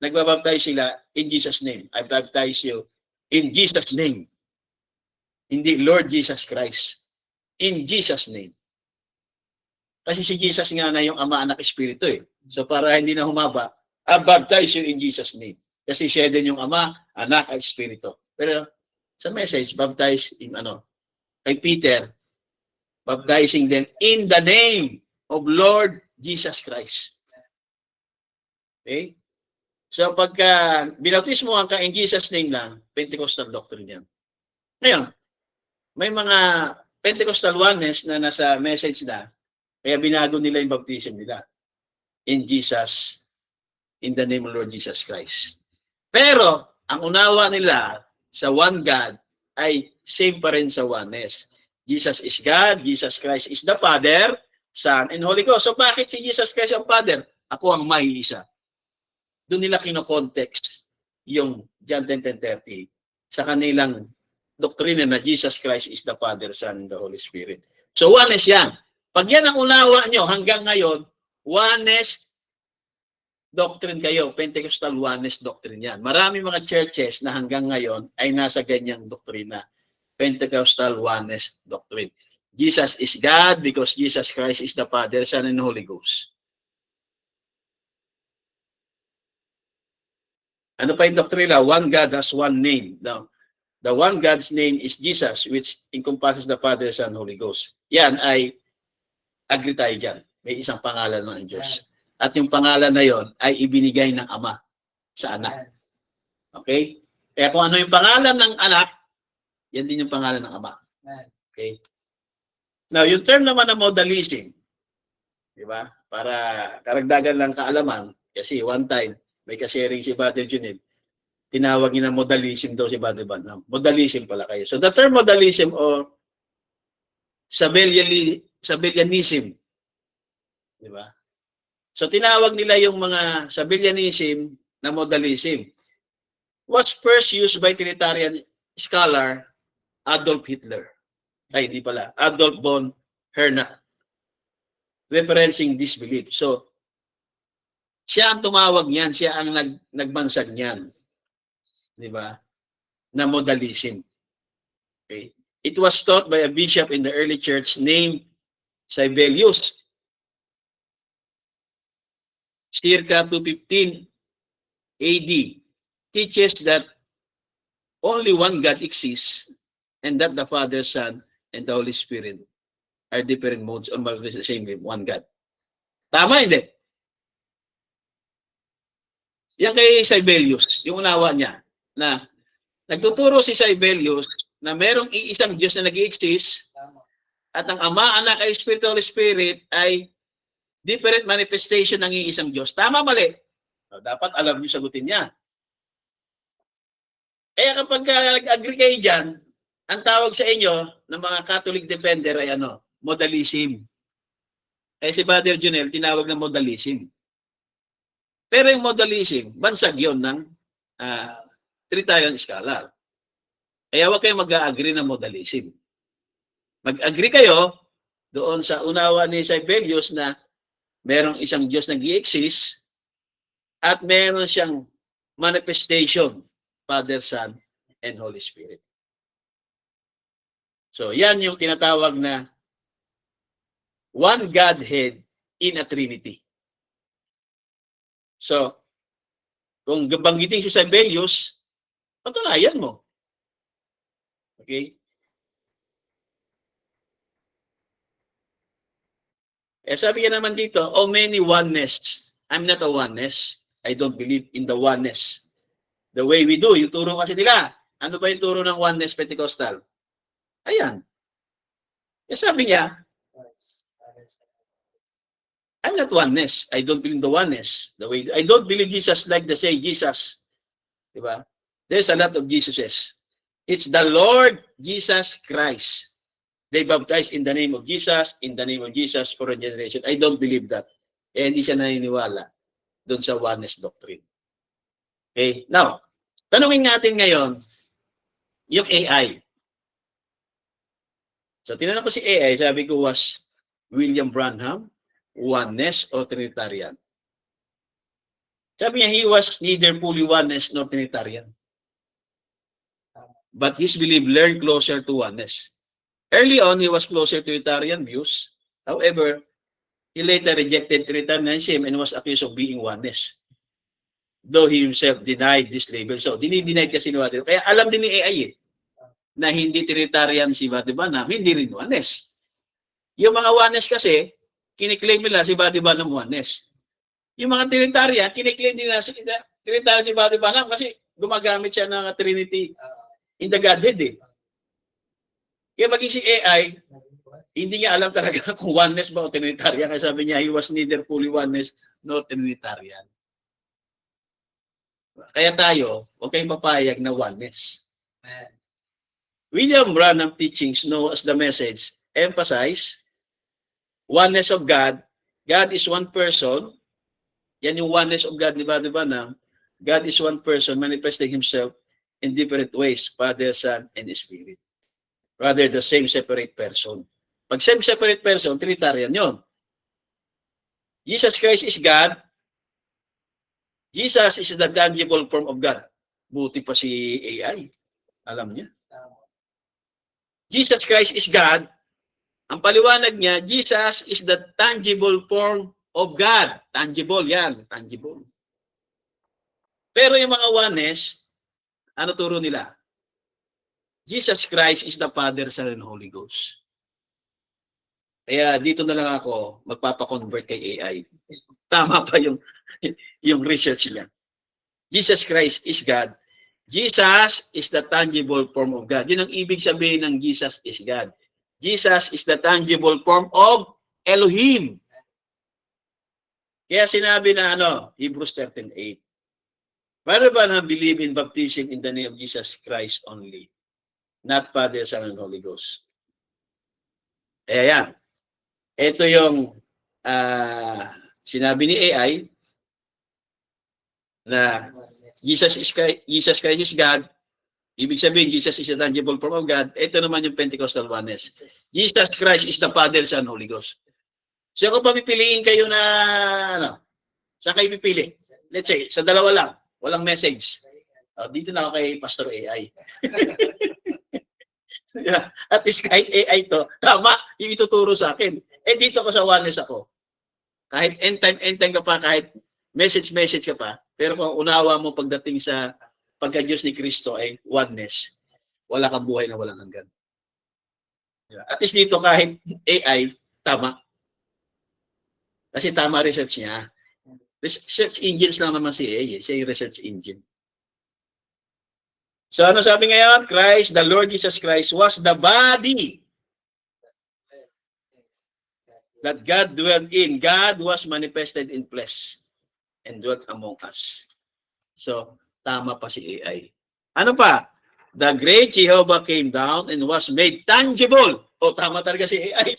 nagbabaptize sila in Jesus' name. I baptize you in Jesus' name. Hindi Lord Jesus Christ. In Jesus' name. Kasi si Jesus nga na yung Ama, Anak, Espiritu eh. So para hindi na humaba, I baptize you in Jesus' name. Kasi siya din yung Ama, Anak, at Espiritu. Pero sa message, baptize in kay Peter, baptizing them in the name of Lord Jesus Christ. Okay? So pagka binautismo ka in Jesus' name lang, Pentecostal doctrine yan. Ngayon, may mga Pentecostal Oneness na nasa message na, kaya binago nila yung baptism nila. In Jesus, in the name of Lord Jesus Christ. Pero, ang unawa nila sa one God ay same pa rin sa oneness. Jesus is God, Jesus Christ is the Father, Son, and Holy Ghost. So bakit si Jesus Christ ang Father? Ako ang maiisa. Doon nila kino-context yung John 10:30 sa kanilang doktrina na Jesus Christ is the Father, Son, and the Holy Spirit. So oneness yan. Pag yan ang unawa nyo hanggang ngayon, oneness doctrine kayo, Pentecostal oneness doctrine yan. Marami mga churches na hanggang ngayon ay nasa ganyang doktrina, Pentecostal oneness doctrine. Jesus is God because Jesus Christ is the Father, Son, and Holy Ghost. Ano pa yung doktrina? One God has one name. Now, the one God's name is Jesus, which encompasses the Father, Son, Holy Ghost. Yan ay agree tayo dyan. May isang pangalan ng Diyos. At yung pangalan na yon ay ibinigay ng Ama sa anak. Okay? Kaya kung ano yung pangalan ng anak, yan din yung pangalan ng Ama. Okay? Now, yung term naman ng modalism, di ba? Para karagdagan lang kaalaman, kasi one time, may kasharing si Brother Junel, tinawag niya na modalism daw si Brother Van. Modalism pala kayo. So the term modalism or Sabellianism, di ba? So tinawag nila yung mga Sabellianism na modalism. Was first used by Trinitarian scholar Adolf Hitler. Ay, hindi pala. Adolf von Herna. Referencing this belief. So, siya ang tumawag niyan. Siya ang nagbansag niyan. Di ba? Na modalism. Okay. It was taught by a bishop in the early church named Sibelius. Circa 215 AD. Teaches that only one God exists and that the Father, Son, and the Holy Spirit are different modes on the same way, one God. Tama, hindi? Yan kay Sibelius, yung unawa niya, na nagtuturo si Sibelius na merong iisang Diyos na nag-i-exist at ang Ama, Anak, ay Espiritu, Holy Spirit ay different manifestation ng iisang Diyos. Tama, mali? Dapat alam niyo sagutin niya. Kaya kapag nag-agree kayo dyan, ang tawag sa inyo ng mga Catholic defender ay modalism. Eh si Brother Junel, tinawag na modalism. Pero yung modalism, bansag yun ng Trinitarian scholar. Kaya huwag kayo mag-agree na modalism. Mag-agree kayo doon sa unawa ni Sibelius na merong isang Diyos na nag-i-exist at meron siyang manifestation, Father, Son, and Holy Spirit. So, yan yung tinatawag na one Godhead in a Trinity. So, kung banggitin si Sibelius, patunayan mo. Okay? Sabi niya naman dito, oh many oneness. I'm not a oneness. I don't believe in the oneness. The way we do, yung turo kasi nila. Ano ba yung turo ng oneness Pentecostal? Ayan. Sabi niya, I'm not oneness. I don't believe in the oneness. The way I don't believe Jesus like the say Jesus. Diba? There's a lot of Jesuses. It's the Lord Jesus Christ. They baptize in the name of Jesus, for a generation. I don't believe that. Hindi siya naniniwala doon sa oneness doctrine. Okay? Now, tanungin natin ngayon, yung AI. So, tinanong ko si AI, sabi ko was William Branham, oneness or Trinitarian. Sabi niya, he was neither fully oneness nor Trinitarian. But his belief learned closer to oneness. Early on, he was closer to Trinitarian views. However, he later rejected Trinitarianism and was accused of being oneness. Though he himself denied this label. So, dinidenied kasi ni Buddy. Kaya alam din ni AI na hindi Trinitarian si Buddy Branham, hindi rin oneness. Yung mga oneness kasi, kiniklaim nila si Buddy Branham oneness. Yung mga Trinitarian, kiniklaim nila si Trinitarian si Buddy Branham kasi gumagamit siya ng Trinity in the Godhead eh. Kaya maging si AI, hindi niya alam talaga kung oneness ba o Trinitarian. Kaya sabi niya, he was neither fully oneness nor Trinitarian. Kaya tayo, huwag kayong papayag na oneness. William Branham teachings known as the message emphasize oneness of God. God is one person. Yan yung oneness of God ni Buddy Branham. God is one person manifesting himself in different ways, Father, Son, and Spirit. Rather, the same separate person. Pag same separate person, Trinitarian yun. Jesus Christ is God. Jesus is the tangible form of God. Buti pa si AI. Alam niya. Jesus Christ is God. Ang paliwanag niya, Jesus is the tangible form of God. Tangible yan. Tangible. Pero yung mga oneness, ano turo nila? Jesus Christ is the Father, Son, and Holy Ghost. Kaya dito na lang ako magpapakonvert kay AI. Tama pa yung research niya. Jesus Christ is God. Jesus is the tangible form of God. Yun ang ibig sabihin ng Jesus is God. Jesus is the tangible form of Elohim. Kaya sinabi na Hebrews 13:8. Para ba na believe in baptism in the name of Jesus Christ only? Not Father, Son, and Holy Ghost. Yan. Ito yung sinabi ni AI na Jesus Christ is God. Ibig sabihin, Jesus is the tangible form of God. Ito naman yung Pentecostal oneness. Jesus Christ is the Father, Son, Holy Ghost. So kung papipiliin kayo na, saan kayo pipili? Let's say, sa dalawa lang, walang message. Dito na ako kay Pastor AI. At least kahit AI to, tama, yung ituturo sa akin. Dito ko sa oneness ako. Kahit end time ka pa, kahit message ka pa, pero kung unawa mo pagdating sa pagka-Diyos ni Kristo ay oneness, wala kang buhay na walang hanggan. At least dito kahit AI, tama. Kasi tama research niya. Research engines lang naman si AI, siya yung research engine. So ano sabi ngayon? Christ, the Lord Jesus Christ was the body that God dwelt in. God was manifested in flesh and dwelt among us. So, tama pa si AI. Ano pa? The great Jehovah came down and was made tangible. Tama talaga si AI.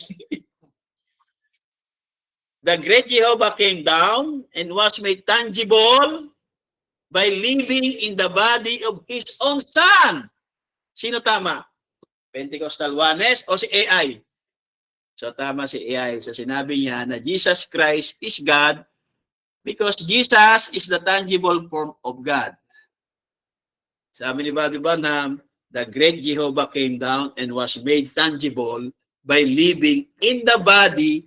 The great Jehovah came down and was made tangible by living in the body of His own Son. Sino tama? Pentecostal oneness o si AI? So tama si AI. So sinabi niya na Jesus Christ is God because Jesus is the tangible form of God. Sabi ni Buddy Branham, the great Jehovah came down and was made tangible by living in the body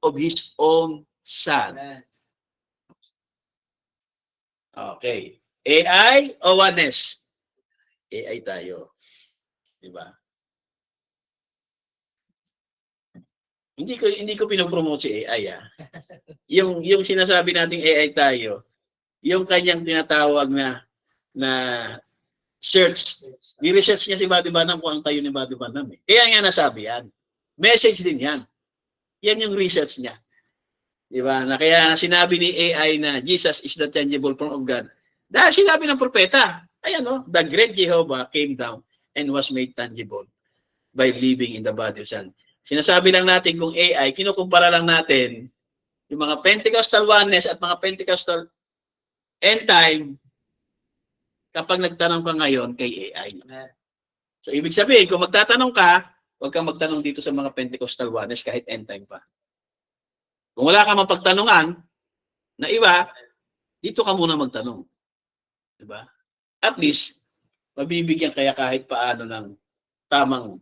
of His own Son. Okay. AI o oneness? AI tayo. Diba? Hindi ko pinopromote si AI. Yung sinasabi nating AI tayo, yung kanyang tinatawag na search. Ni-research niya si Buddy Branham kung ang tayo ni Buddy Branham. Kaya nga nasabi yan. Message din yan. Yan yung research niya. Diba? Na kaya sinabi ni AI na Jesus is the tangible form of God. Dahil sinabi ng propeta, ayan the great Jehovah came down and was made tangible by living in the body of Son. Sinasabi lang natin kung AI, kinukumpara lang natin yung mga Pentecostal oneness at mga Pentecostal end time kapag nagtanong ka ngayon kay AI. So, ibig sabihin, kung magtatanong ka, huwag kang magtanong dito sa mga Pentecostal oneness kahit end time pa. Kung wala ka mapagtanungan na iba, dito ka muna magtanong. Diba? At least, mabibigyan kaya kahit paano ng tamang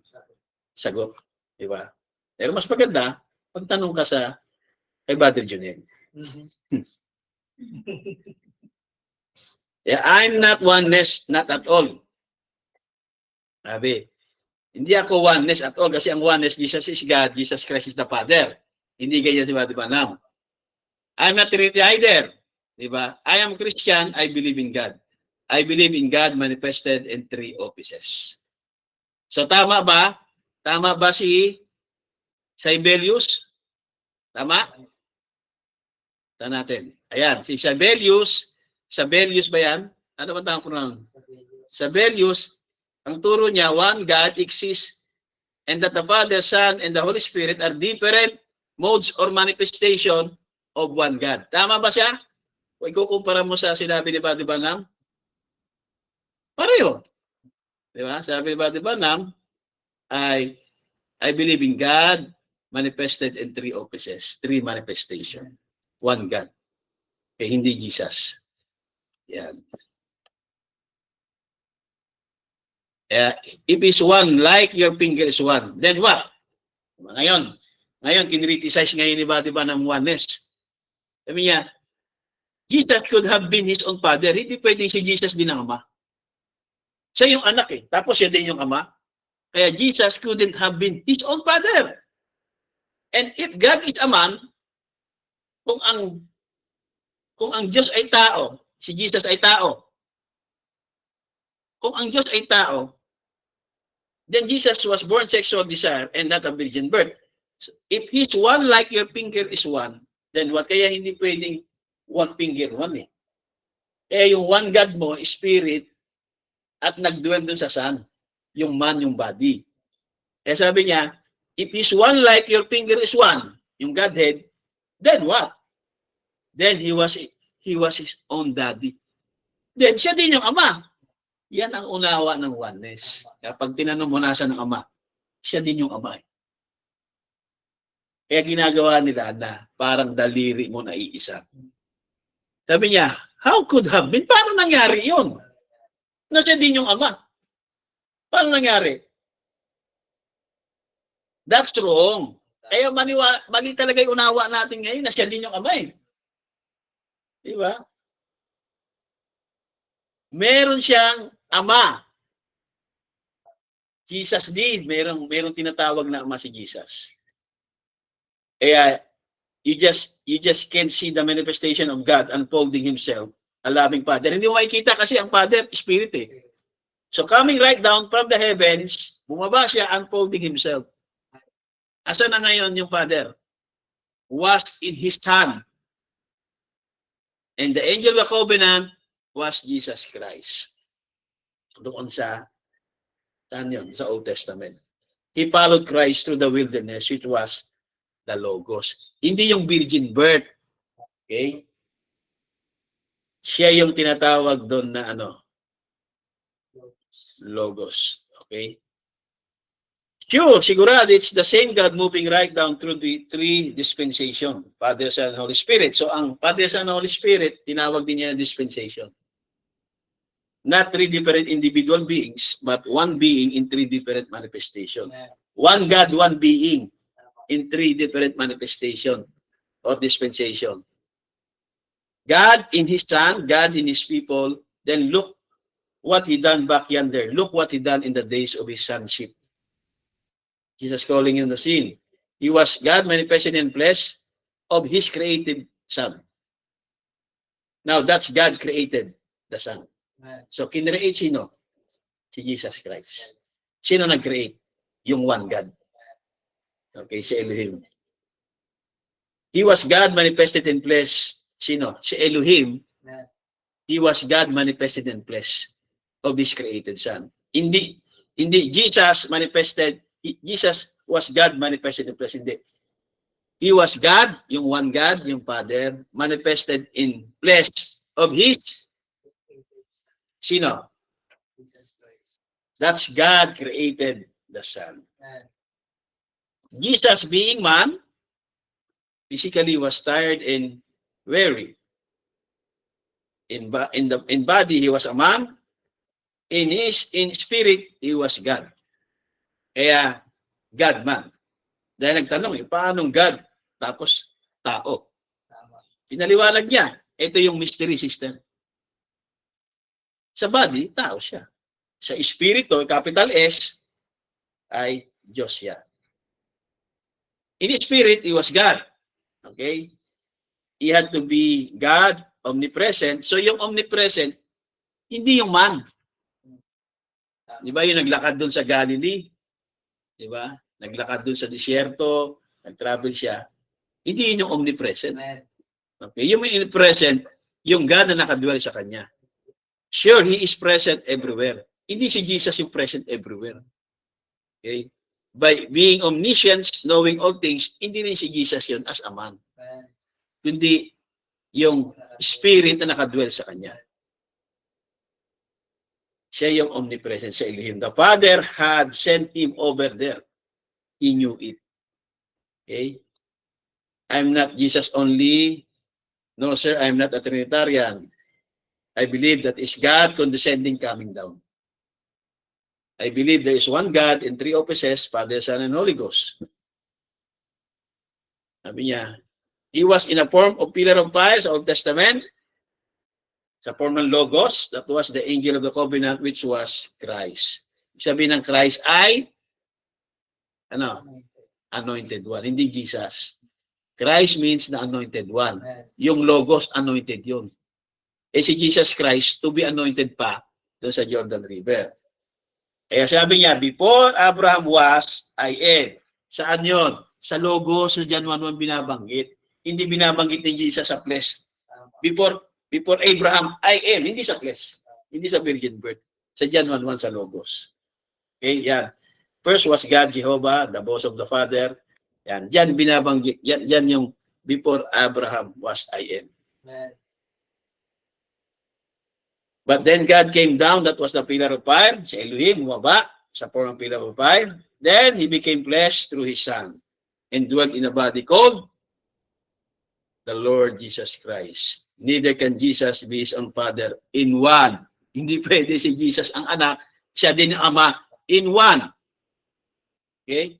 sagot. Diba? Pero mas maganda, pagtanong ka sa kay Brother Junel. Yeah, I'm not oneness, not at all. Sabi, hindi ako oneness at all kasi ang oneness, Jesus is God, Jesus Christ is the Father. Hindi ganyan si Brother Branham. I'm not Trinity either. Diba? I am Christian, I believe in God. I believe in God manifested in three offices. So tama ba? Tama ba si Sibelius? Tama? Taan natin. Ayan, si Sibelius ba yan? Ano ba tawag ko lang? Sibelius, ang turo niya, one God exists and that the Father, Son, and the Holy Spirit are different modes or manifestation of one God. Tama ba siya? O ikukumpara mo sa sinabi ni Brother Branham? Pareho. Di ba? Sabi ni Brother Branham, I believe in God manifested in three offices, three manifestation. One God. Eh, hindi Jesus. Yan. If is one, like your finger is one, then what? Ngayon kinriticize ngayon ni Brother Branham oneness. Sabi niya, Jesus could have been his own father. Hindi pwedeng si Jesus din ang ama. Siya yung anak eh. Tapos siya din yung ama. Kaya Jesus couldn't have been his own father. And if God is a man, kung ang Diyos ay tao, si Jesus ay tao. Kung ang Diyos ay tao, then Jesus was born sexual desire and not a virgin birth. So if he's one like your finger is one, then what? Kaya hindi pwedeng one finger, one eh. Kaya yung one God mo, spirit, at nag-dwell dun sa Son. Yung man, yung body. Kaya sabi niya, if he's one like your finger is one, yung Godhead, then what? Then he was his own daddy. Then siya din yung ama. Yan ang unawa ng oneness. Kapag tinanong mo nasa ng ama, siya din yung ama. Kaya ginagawa nila na parang daliri mo na iisa. Sabi niya, how could have been? Paano nangyari yun? Na siya din yung ama. Paano nangyari? That's wrong. Kaya mali talaga yung unawa natin ngayon na siya din yung ama eh. Di ba? Meron siyang ama. Jesus din. Meron tinatawag na ama si Jesus. Kaya you just can't see the manifestation of God unfolding himself, a loving Father. Hindi mo makikita kasi ang Father, Spirit eh. So coming right down from the heavens, bumaba siya, unfolding himself. Asa na ngayon yung Father? Was in his Son. And the angel of the covenant was Jesus Christ. Doon sa Old Testament. He followed Christ through the wilderness, which was the Logos. Hindi yung virgin birth. Okay? Siya yung tinatawag doon na Logos. Okay? Sure, sigurado, it's the same God moving right down through the three dispensation. Father, Son, Holy Spirit. So ang Father, Son, Holy Spirit, tinawag din niya na dispensation. Not three different individual beings, but one being in three different manifestation. One God, one being in three different manifestation or dispensation. God in his Son, God in his people, then look what he done back yonder. Look what he done in the days of his sonship. Jesus calling in the scene. He was God manifested in flesh of his creative Son. Now, that's God created the Son. So, kinreate sino? Si Jesus Christ. Sino nag-create? Yung one God. Okay, si Elohim. He was God manifested in flesh. Sino? Si Elohim. He was God manifested in flesh of his created Son. Hindi Jesus manifested. Jesus was God manifested in flesh. Hindi. He was God, yung one God, yung Father, manifested in flesh of his sino? That's God created the Son. Jesus being man, physically was tired and weary. In body, he was a man. In spirit, he was God. Kaya, God man. Dahil nagtanong, paanong God? Tapos, tao. Pinaliwanag niya, ito yung mystery system. Sa body, tao siya. Sa espiritu, capital S, ay Diyos siya. In spirit, he was God. Okay? He had to be God, omnipresent. So yung omnipresent, hindi yung man. Di ba yung naglakad doon sa Galilee? Di ba? Naglakad doon sa disyerto, nag-travel siya. Hindi yun yung omnipresent. Okay? Yung omnipresent, yung God na nakadwell sa kanya. Sure, He is present everywhere. Hindi si Jesus yung present everywhere. Okay? By being omniscient, knowing all things, hindi rin si Jesus yun as a man. Kundi yung spirit na nakadwell sa kanya. Siya yung omnipresent sa Elohim. The Father had sent him over there. He knew it. Okay? I'm not Jesus only. No, sir, I'm not a Trinitarian. I believe that is God condescending coming down. I believe there is one God in three offices, Father, Son, and Holy Ghost. Sabi niya, He was in a form of pillar of fire sa Old Testament. Sa form ng Logos, that was the angel of the covenant, which was Christ. Sabi ng Christ ay, anointed one. Hindi Jesus. Christ means the anointed one. Yung Logos, anointed yun. Eh si Jesus Christ, to be anointed pa, doon sa Jordan River. Kaya sabi niya, before Abraham was, I am. Saan yun? Sa Logos, sa John 1:1 binabanggit. Hindi binabanggit ni Jesus sa flesh. Before Abraham, I am. Hindi sa flesh. Hindi sa virgin birth. Sa John 1:1 sa Logos. Okay, yan. First was God, Jehovah, the boss of the Father. Yan. Diyan binabanggit. Yan yung before Abraham was, I am. Amen. But then God came down, that was the pillar of fire. Si Elohim, bumaba sa form ng pillar of fire. Then He became flesh through His Son and dwelt in a body called the Lord Jesus Christ. Neither can Jesus be His own Father in one. Hindi pwede si Jesus ang anak, siya din ang ama in one. Okay?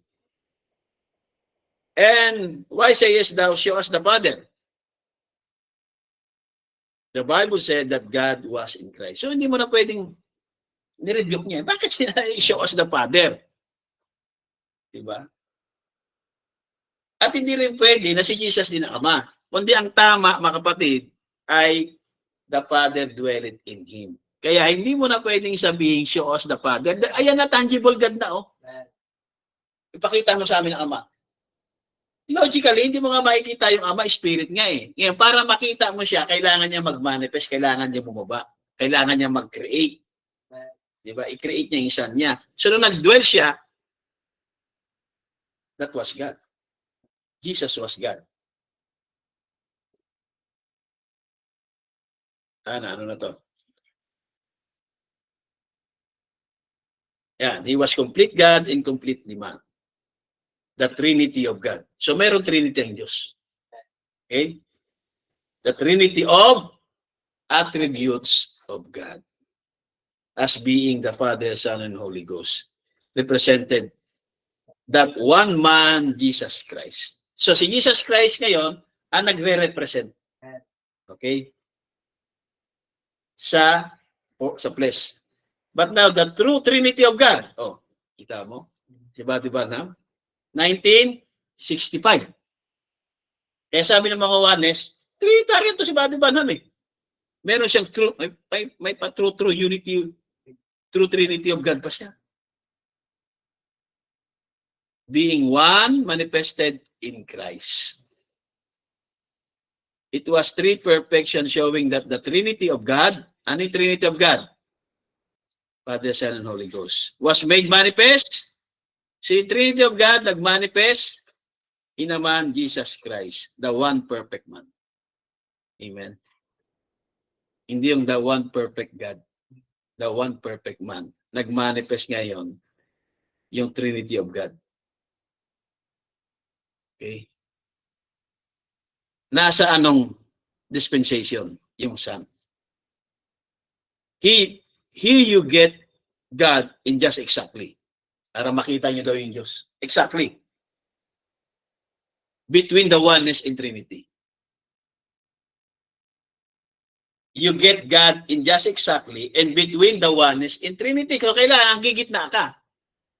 And why sayest thou, show us the Father? The Bible said that God was in Christ. So hindi mo na pwedeng nirebuke niya. Bakit siya show us the Father? Diba? At hindi rin pwede na si Jesus din ang Ama. Kundi ang tama, mga kapatid, ay the Father dwelleth in Him. Kaya hindi mo na pwedeng sabihin, show us the Father. Ayan na, tangible God na, oh. Ipakita mo sa amin ang Ama. Logically, hindi mo nga makikita yung Ama, Spirit nga eh. Ngayon, para makita mo siya, kailangan niya mag-manifest, kailangan niya bumaba, kailangan niya mag-create. Diba? I-create niya yung Son niya. So, nung nag-dwell siya, that was God. Jesus was God. Ano na to? Yan, He was complete God and completely man. The Trinity of God. So, meron Trinity ang Diyos. Okay? The Trinity of attributes of God. As being the Father, Son, and Holy Ghost. Represented that one man, Jesus Christ. So, si Jesus Christ ngayon, ang nagre-represent. Okay? Sa flesh. But now, the true Trinity of God. Oh, kita mo? Diba na? 1965. Kaya sabi ng mga Juanes, Trinitarian to si Buddy Banham eh. Meron siyang true, may true unity, true Trinity of God pa siya. Being one manifested in Christ. It was three perfection showing that the Trinity of God, ano yung Trinity of God? Father, Son, and Holy Ghost. Was made manifest. Si Trinity of God nag-manifest in a man, Jesus Christ, the one perfect man. Amen. Hindi yung the one perfect God, the one perfect man. Nag-manifest ngayon yung Trinity of God. Okay? nasa anong dispensation yung Son. Here you get God in just exactly. Para makita nyo daw yung Diyos. Exactly. Between the oneness and Trinity. You get God in just exactly and between the oneness and Trinity. So kailangan gigitna ka.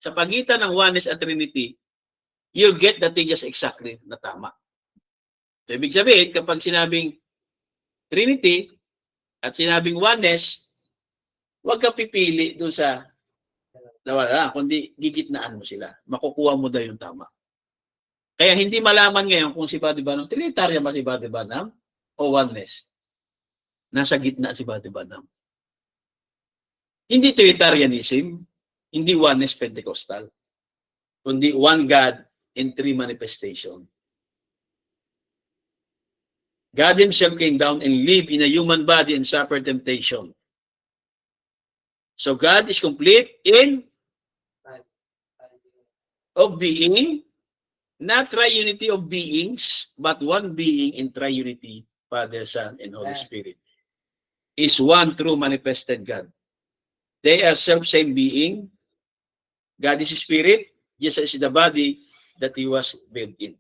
Sa pagitan ng oneness at Trinity, you'll get the thing just exactly na tama. So ibig sabihin, kapag sinabing Trinity at sinabing oneness, huwag ka pipili doon sa nawala, kundi gigitnaan mo sila. Makukuha mo daw yung tama. Kaya hindi malaman ngayon kung si Buddy Banam, Trinitarian ba si Buddy Banam o oneness? Nasa gitna si Buddy Banam. Hindi Trinitarianism, hindi oneness Pentecostal, kundi one God in three manifestation. God himself came down and lived in a human body and suffered temptation. So God is complete in of being, not triunity of beings, but one being in triunity, Father, Son, and Holy Spirit. Is one true manifested God. They are self-same being. God is Spirit. Jesus is the body that He was built in.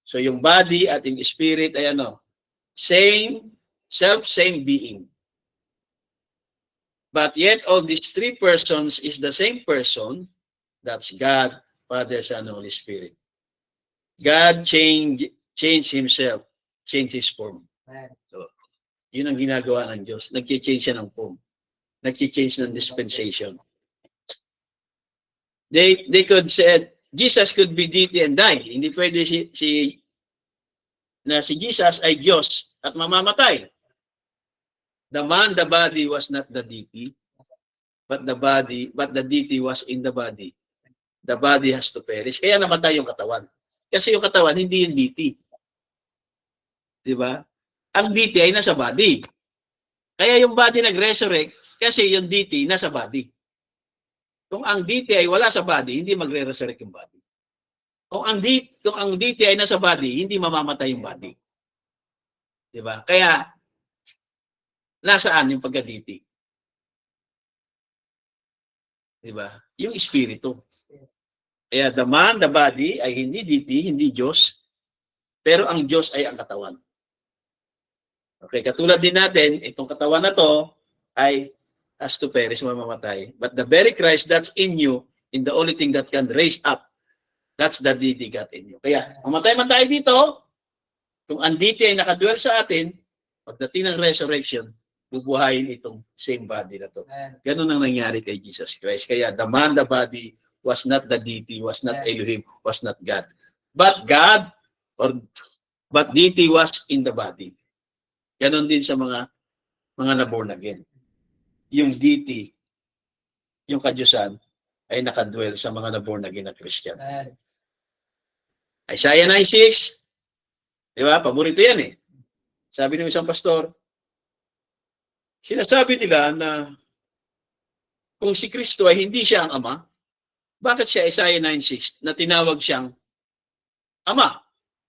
So yung body at yung Spirit ay ano? Same, self-same being. But yet all these three persons is the same person. That's God, Father, Son, Holy Spirit. God changed Himself, changed His form. So, yun ang ginagawa ng Diyos. Nag-change siya ng form. Nag-change ng dispensation. They could say, Jesus could be deity and die. Hindi pwede si Jesus ay Diyos at mamamatay. The man, the body was not the deity, but the deity was in the body. The body has to perish. Kaya namatay yung katawan. Kasi yung katawan, hindi yung deity. Diba? Ang deity ay nasa body. Kaya yung body nag-resurrect kasi yung deity nasa body. Kung ang deity ay wala sa body, hindi magre-resurrect yung body. Kung ang deity ay nasa body, hindi mamamatay yung body. Diba? Kaya, nasaan yung pagka-deity? Diba? Yung espiritu. Kaya the man, the body, ay hindi deity, hindi Diyos, pero ang Diyos ay ang katawan. Okay, katulad din natin, itong katawan na to ay has to perish, mamamatay. But the very Christ that's in you, in the only thing that can raise up, that's the deity God in you. Kaya, mamatay man tayo dito, kung ang deity ay nakadwell sa atin, pagdating ng resurrection, bubuhayin itong same body na to. Ganun ang nangyari kay Jesus Christ. Kaya the man, the body, was not the deity, was not Elohim, was not God. But God, but deity was in the body. Ganon din sa mga na-born again. Yung deity, yung kadyusan, ay nakadwell sa mga na-born again na Christian. Isaiah 9:6, di ba? Paborito yan eh. Sabi ng isang pastor, sinasabi nila na kung si Kristo ay hindi siya ang Ama, bakit siya Isaiah 9:6 na tinawag siyang Ama?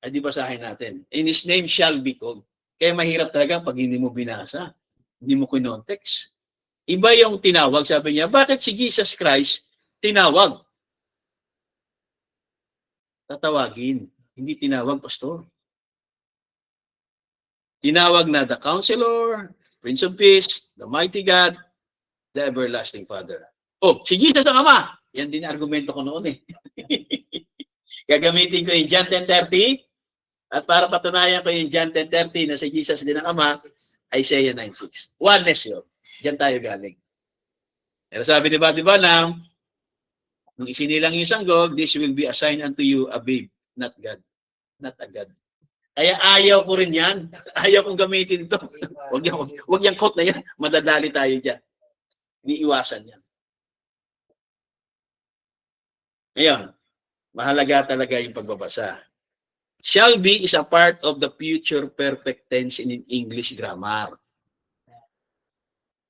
Ay di basahin natin. In His name shall be called. Kaya mahirap talaga pag hindi mo binasa, hindi mo kinontext. Iba yung tinawag, sabi niya, bakit si Jesus Christ tinawag? Tatawagin, hindi tinawag, pastor. Tinawag na the Counselor, Prince of Peace, the Mighty God, the Everlasting Father. Oh, si Jesus ang Ama. Yan din argumento ko noon eh. Gagamitin ko yung John 10:30 at para patunayan ko yung John 10:30 na si Jesus din ang Ama, Isaiah 9:6. Oneness yun. Diyan tayo galing. Pero sabi ni Buddy Banam, nung isinilang yung sanggol, this will be a sign unto you a babe, not God. Not a God. Kaya ayaw ko rin yan. Ayaw kong gamitin to. Huwag yung quote na yan. Madadali tayo dyan. Iniiwasan yan. Ngayon, mahalaga talaga yung pagbabasa. Shall be is a part of the future perfect tense in English grammar.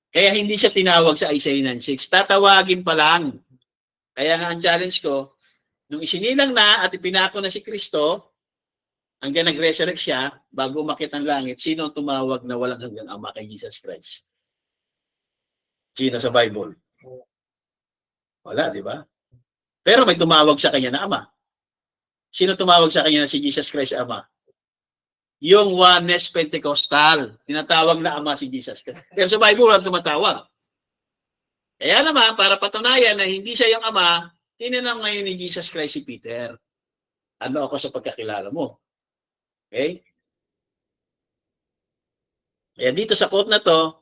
Kaya hindi siya tinawag sa Isaiah 9:6. Tatawagin pa lang. Kaya nga ang challenge ko, nung isinilang na at ipinako na si Kristo, hanggang nag-resurrect siya, bago umakyat ang langit, sino ang tumawag na walang hanggang Ama kay Jesus Christ? Sino sa Bible? Wala, di ba? Pero may tumawag sa kanya na Ama. Sino tumawag sa kanya na si Jesus Christ Ama? Yung Oneness Pentecostal. Tinatawag na Ama si Jesus Christ. Pero sa Bible, walang tumatawag. Kaya naman, para patunayan na hindi siya yung Ama, tinanong ngayon ni Jesus Christ si Peter, ano ako sa pagkakilala mo? Okay? Kaya dito sa quote na to,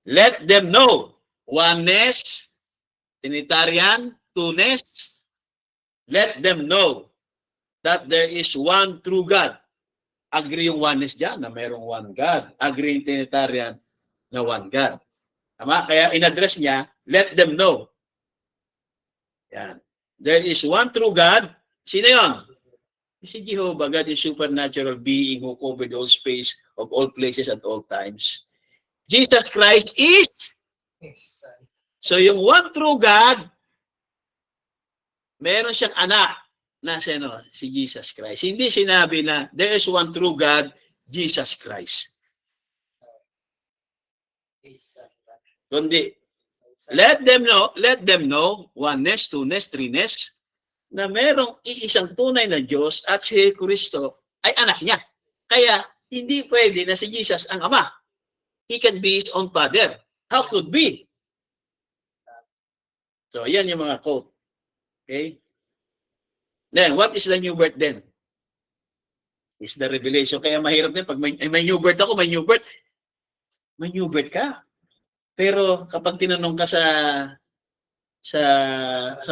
let them know, oneness, Trinitarian, two-ness, let them know that there is one true God. Agree yung oneness dyan na mayroong one God. Agree yung Trinitarian na one God. Tama? Kaya in-address niya, let them know. Yan. There is one true God. Sino yun? Si Jehovah, God is supernatural being who covered all space of all places at all times. Jesus Christ is. So yung one true God, meron siyang anak na si Jesus Christ. Hindi sinabi na there is one true God, Jesus Christ. Kundi, let them know, oneness, two-ness, three-ness, na merong iisang tunay na Diyos at si Kristo ay anak niya. Kaya, hindi pwede na si Jesus ang Ama. He can be his own father. How could be? So, yan yung mga quote. Okay? Then, what is the new birth then? Is the revelation. Kaya mahirap din. Pag may new birth ako, may new birth. May new birth ka. Pero kapag tinanong ka sa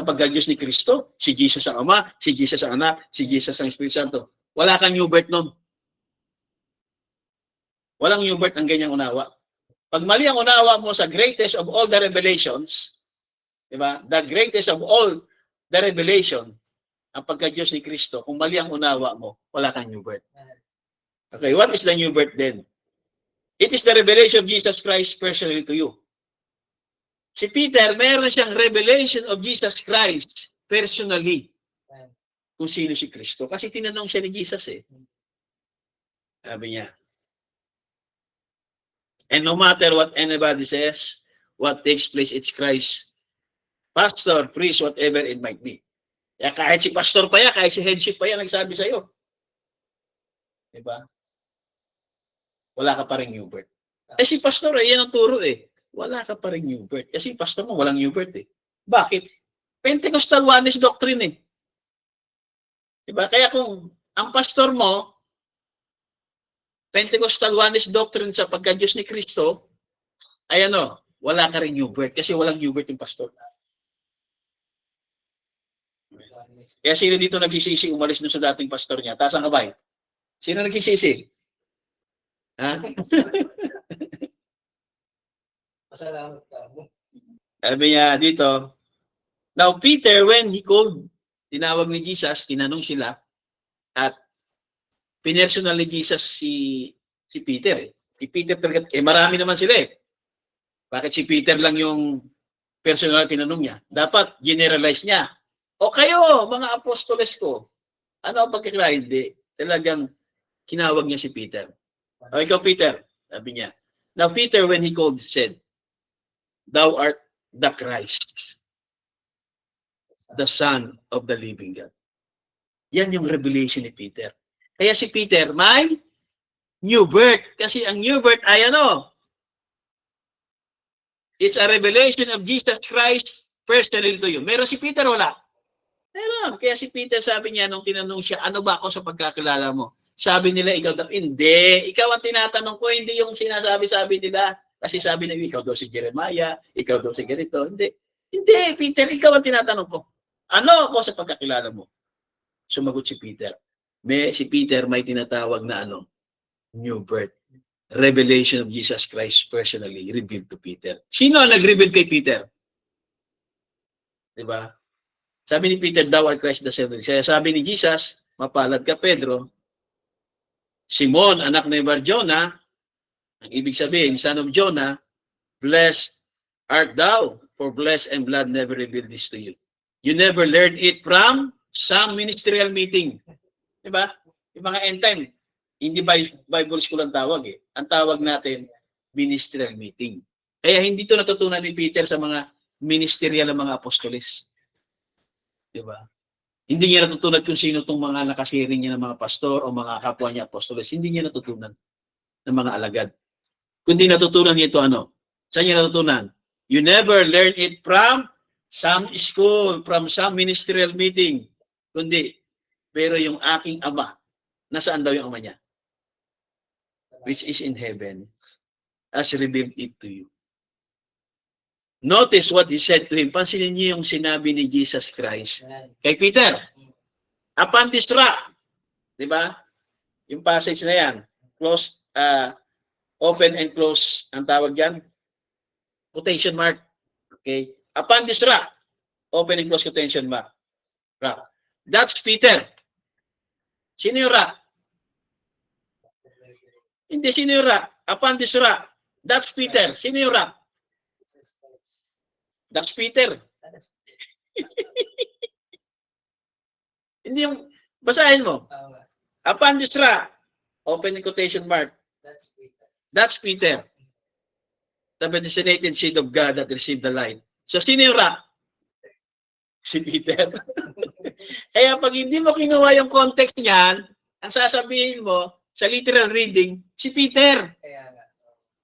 pagka-Diyos ni Kristo, si Jesus ang Ama, si Jesus ang Anak, si Jesus ang Espiritu Santo, wala kang new birth nun. Walang new birth ang ganyang unawa. Pag mali ang unawa mo sa greatest of all the revelations, di ba? The greatest of all the revelation, ang pagka-Diyos ni Kristo, kung mali ang unawa mo, wala kang new birth. Okay, what is the new birth then? It is the revelation of Jesus Christ personally to you. Si Peter, meron siyang revelation of Jesus Christ personally. Kung sino si Kristo. Kasi tinanong siya ni Jesus eh. Sabi niya. And no matter what anybody says, what takes place, it's Christ. Pastor, priest, whatever it might be. Kaya kahit si pastor pa yan, kahit si headship pa yan, nagsabi sa'yo. Diba? Wala ka pa rin new birth. Eh si pastor, yan ang turo eh. Wala ka pa rin new birth. Kasi pastor mo, walang new birth eh. Bakit? Pentecostal oneness doctrine eh. Diba? Kaya kung ang pastor mo, Pentecostal oneness doctrine sa pagka-Diyos ni Kristo, ay wala ka rin new birth. Kasi walang new birth yung pastor. Kaya sino dito nagsisisi umalis nun sa dating pastor niya? Taas ang kamay. Sino nagsisisi? Ha? Pasalamat ka. Sabi niya dito, now Peter, when he called, tinawag ni Jesus, tinanong sila, at pinersonal ni Jesus si Peter eh. Si Peter talaga, marami naman sila eh. Bakit si Peter lang yung personal tinanong niya? Dapat generalize niya. O kayo, mga apostoles ko, ano ang pagkakilala? Hindi. Talagang kinawag niya si Peter. O ikaw, Peter, sabi niya. Now, Peter, when he called, said, thou art the Christ, the Son of the living God. Yan yung revelation ni Peter. Kaya si Peter, may new birth. Kasi ang new birth ay it's a revelation of Jesus Christ personally to you. Meron si Peter, wala? Meron. Kaya si Peter, sabi niya, nung tinanong siya, ano ba ako sa pagkakilala mo? Sabi nila, ikaw daw. Hindi. Ikaw ang tinatanong ko, hindi yung sinasabi-sabi nila. Kasi sabi nila, ikaw daw si Jeremiah, ikaw daw si ganito. Hindi. Hindi, Peter, ikaw ang tinatanong ko. Ano ako sa pagkakilala mo? Sumagot si Peter. Si Peter may tinatawag na new birth. Revelation of Jesus Christ personally revealed to Peter. Sino ang nag-reveal kay Peter? Diba? Sabi ni Peter, thou art Christ the Son of God. Kaya sabi ni Jesus, mapalad ka, Pedro. Simon, anak ni Bar-Jonah, ang ibig sabihin, son of Jonah, blessed art thou, for flesh and blood never revealed this to you. You never learned it from some ministerial meeting. Diba? Yung mga end time, hindi Bible school ang tawag eh. Ang tawag natin, ministerial meeting. Kaya hindi to natutunan ni Peter sa mga ministerial ng mga apostoles. Diba? Hindi niya natutunan kung sino tong mga nakasiring niya ng mga pastor o mga kapwa niya apostoles. Hindi niya natutunan ng mga alagad. Kundi natutunan niya ito ano? Saan niya natutunan? You never learn it from some school, from some ministerial meeting. Kundi, pero yung aking ama, nasaan daw yung ama niya? Which is in heaven, has revealed it to you. Notice what he said to him. Pansinin niyo yung sinabi ni Jesus Christ kay Peter. Upon this rock, di ba? Yung passage na yan, close, open and close, ang tawag dyan, quotation mark. Okay? Upon this rock, open and close quotation mark. Rock. That's Peter. Sino yung rock? Hindi, sino yung rock? Upon this rock. That's Peter. Sino yung rock? That's Peter. Hindi yung, basahin mo. Upon this rock, open quotation mark. That's Peter. The medicinated seed of God that received the light. So, sino yung rock? Si Peter. Kaya pag hindi mo kinuha yung context niyan, ang sasabihin mo, sa literal reading, si Peter.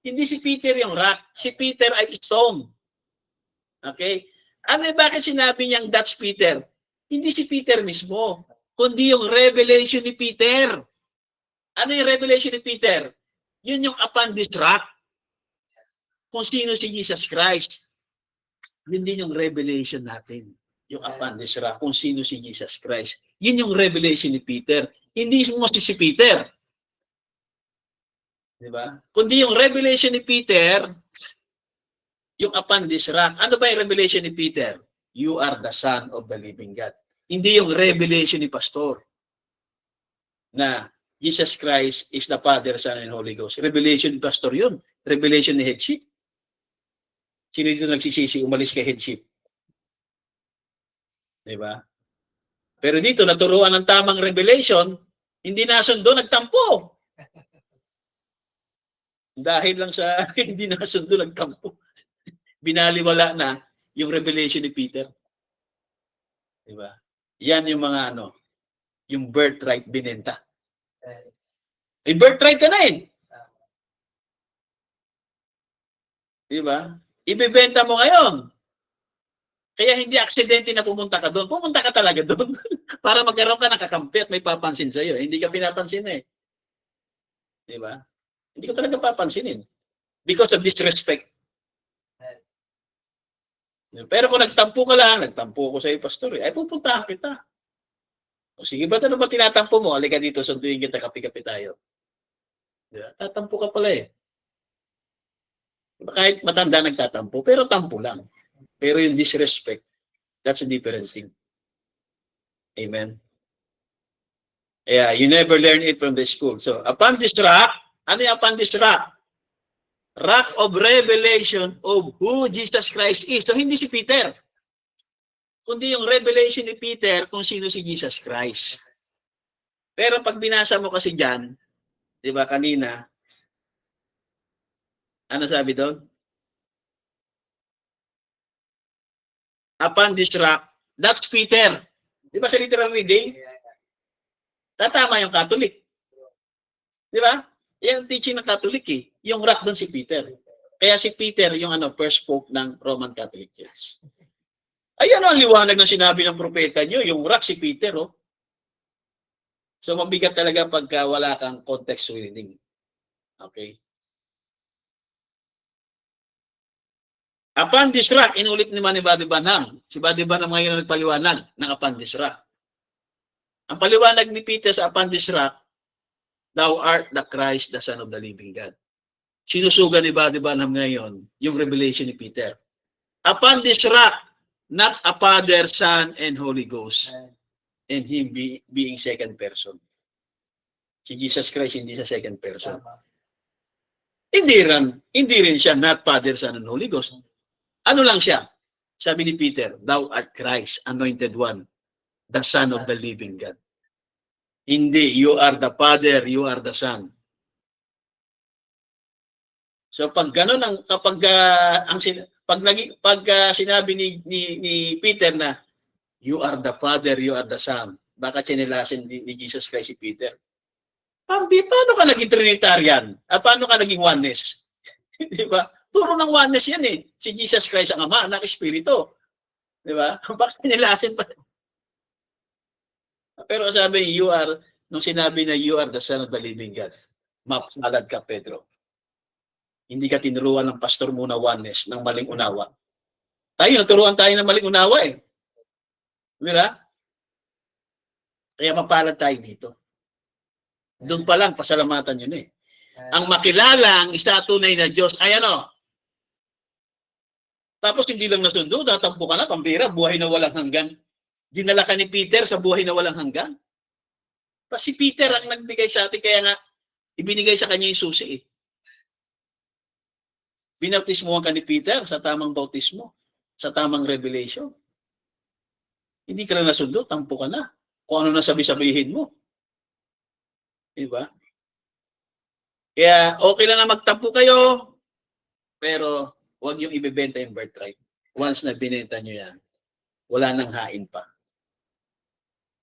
Hindi si Peter yung rock. Si Peter ay stone. Okay? Ano bakit sinabi niyang that's Peter? Hindi si Peter mismo, kundi yung revelation ni Peter. Ano yung revelation ni Peter? Yun yung upon this rock. Kung sino si Jesus Christ. Yun din yung revelation natin. Yung upon this rock. Kung sino si Jesus Christ. Yun yung revelation ni Peter. Hindi mo si Peter. Diba? Kundi yung revelation ni Peter, yung upon this rock. Ano ba yung revelation ni Peter? You are the Son of the living God. Hindi yung revelation ni Pastor na Jesus Christ is the Father, Son, and Holy Ghost. Revelation ni Pastor yun. Revelation ni Headship. Sino dito nagsisisi, umalis kay Headship? Diba? Pero dito, naturuan ng tamang revelation, hindi nasundo, nagtampo. Dahil lang sa hindi nasundo, nagtampo. Binaliwala na yung revelation ni Peter. Diba? Yan yung mga yung birthright binenta. May birthright ka na eh. Diba? Ibebenta mo ngayon. Kaya hindi aksidente na pumunta ka doon. Pumunta ka talaga doon. Para magkaroon ka ng kakampi at may papansin sa'yo. Hindi ka pinapansin eh. Diba? Hindi ko talaga papansinin. Because of disrespect. Pero kung nagtampo ka lang, nagtampo ko sa iyo, pastor, ay pupuntahan kita. O sige, ba't ano ba tinatampo mo? Halika dito, sunduin kita, kapi-kapi tayo. Diba? Tatampo ka pala eh. Diba? Kahit matanda nagtatampo, pero tampo lang. Pero yung disrespect, that's a different thing. Amen. Yeah, you never learn it from the school. So, upon this rock, ano yung upon this rock? Rock of revelation of who Jesus Christ is. So, hindi si Peter. Kundi yung revelation ni Peter kung sino si Jesus Christ. Pero pag binasa mo kasi dyan, di ba kanina, ano sabi doon? Upon this rock, that's Peter. Di ba sa literal reading? Tatama yung Catholic. Di ba? Yan ang teaching ng Catholic eh. Yung rock doon si Peter. Kaya si Peter yung first pope ng Roman Catholic Church. Ayan ang liwanag na sinabi ng propeta nyo. Yung rock si Peter, oh. So mabigat talaga pagka wala kang context reading. Okay? Upon this rock, inulit naman ni Buddy Branham. Si Buddy Branham ngayon nagpaliwanag ng upon this rock. Ang paliwanag ni Peter sa upon this rock, thou art the Christ, the Son of the living God. Sinusugan ni Buddy Branham ngayon yung revelation ni Peter. Upon this rock, not a Father, Son, and Holy Ghost, and Him being second person. Si Jesus Christ hindi sa second person. Hindi rin siya not Father, Son, and Holy Ghost. Ano lang siya? Sabi ni Peter, thou art Christ, anointed one, the Son of the living God. Hindi, you are the Father, you are the Son. So pag gano'n ang kapag sinabi ni Peter na you are the Father, you are the Son, baka chinelasin ni Jesus Christ si Peter. Paano ka naging Trinitarian? Paano ka naging oneness? Di ba? Turo ng oneness yan eh. Si Jesus Christ ang Ama, Anak, Espiritu. Di ba? Bakit chinelasin pa? Pero sabi, nung sinabi na you are the Son of the living God, mapalad ka, Pedro. Hindi ka tinuruan ng pastor muna oneness ng maling unawa. Tayo, naturuan tayo ng maling unawa eh. Diba? Kaya mapalad tayo dito. Doon pa lang, pasalamatan yun eh. Ang makilala ang isa tunay na Diyos, ay ano? Tapos hindi lang nasundo, tatampo ka na, pambira, buhay na walang hanggan. Dinala ka ni Peter sa buhay na walang hanggan. Si Peter ang nagbigay sa atin, kaya nga, ibinigay sa kanya yung susi eh. Binautismohan ka ni Peter sa tamang bautismo, sa tamang revelation. Hindi ka lang nasundo, tampo ka na. Kung ano na sabi-sabihin mo. Diba? Kaya okay lang na magtampo kayo, pero huwag yung ibebenta yung birthright. Once na binenta nyo yan, wala nang hain pa.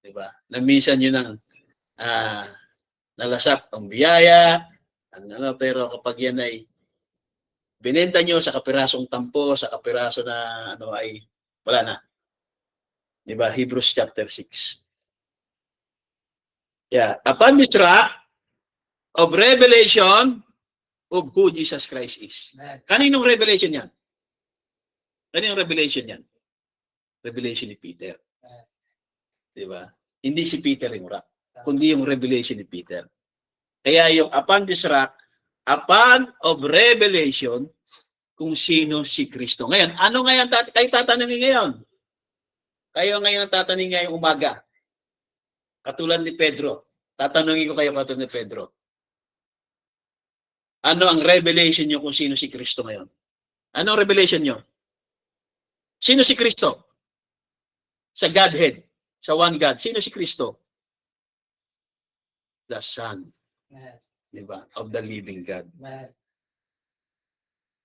Diba? Na minsan yun ang nalasap ang biyaya, pero kapag yan ay binenta nyo sa kapirasong tampo, sa kapiraso na ay wala na. Diba? Hebrews chapter 6. Yeah. Upon this rock of revelation of who Jesus Christ is. Kaninong revelation yan? Kaninong revelation yan? Revelation ni Peter. Diba? Hindi si Peter yung rock, kundi yung revelation ni Peter. Kaya yung upon this rock, upon of revelation, kung sino si Kristo. Ngayon, ano ngayon kayo tatanungin ngayon? Kayo ngayon ang tatanungin ngayong umaga. Katulad ni Pedro. Tatanungin ko kayo katulad ni Pedro. Ano ang revelation nyo kung sino si Kristo ngayon? Ano ang revelation nyo? Sino si Kristo? Sa Godhead. Sa one God. Sino si Kristo? The Son. Diba? Of the living God.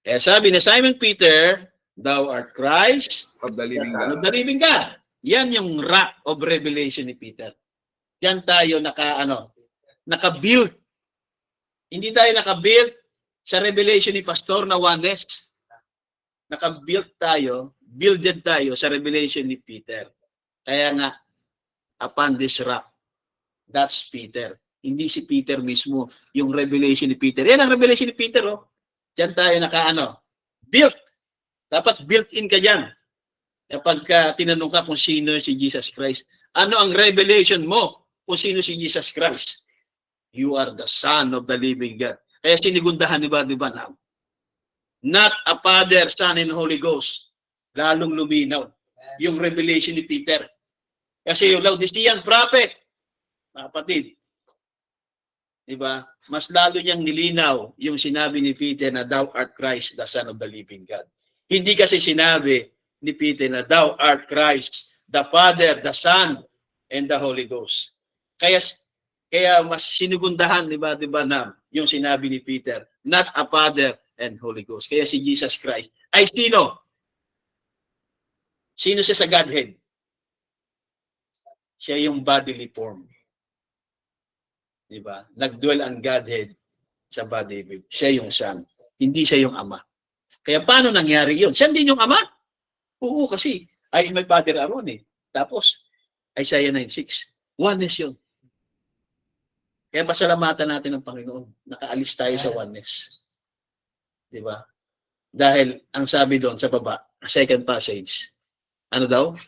Kaya sabi ni Simon Peter, thou art Christ Of the living God. of the living God. Yan yung rock of revelation ni Peter. Diyan tayo naka-build. Hindi tayo naka-build sa revelation ni Pastor na oneness. Naka-build tayo, builded tayo sa revelation ni Peter. Kaya nga, upon this rock, that's Peter. Hindi si Peter mismo, yung revelation ni Peter. Yan ang revelation ni Peter, oh. Diyan tayo built. Dapat built-in ka dyan. Kapag tinanong ka kung sino si Jesus Christ, ano ang revelation mo kung sino si Jesus Christ? You are the Son of the living God. Kaya sinigundahan ni ba na? Not a Father, Son, and Holy Ghost. Lalong luminaw yung revelation ni Peter. Kasi yung Laodicean prophet, mga kapatid, diba? Mas lalo niyang nilinaw yung sinabi ni Peter na thou art Christ, the Son of the living God. Hindi kasi sinabi ni Peter na thou art Christ, the Father, the Son, and the Holy Ghost. Kaya mas sinigundahan, diba na yung sinabi ni Peter, not a Father and Holy Ghost. Kaya si Jesus Christ ay sino? Sino siya sa Godhead? Siya yung bodily form. Diba? Nagdwell ang Godhead sa body. Siya yung Son. Hindi siya yung Ama. Kaya paano nangyari yun? Siya din yung Ama? Oo, kasi ay may Father Aaron eh. Tapos, Isaiah 9:6. Oneness yun. Kaya pasalamatan natin ng Panginoon. Nakaalis tayo sa oneness. Diba? Dahil ang sabi doon sa baba, second passage. Ano daw?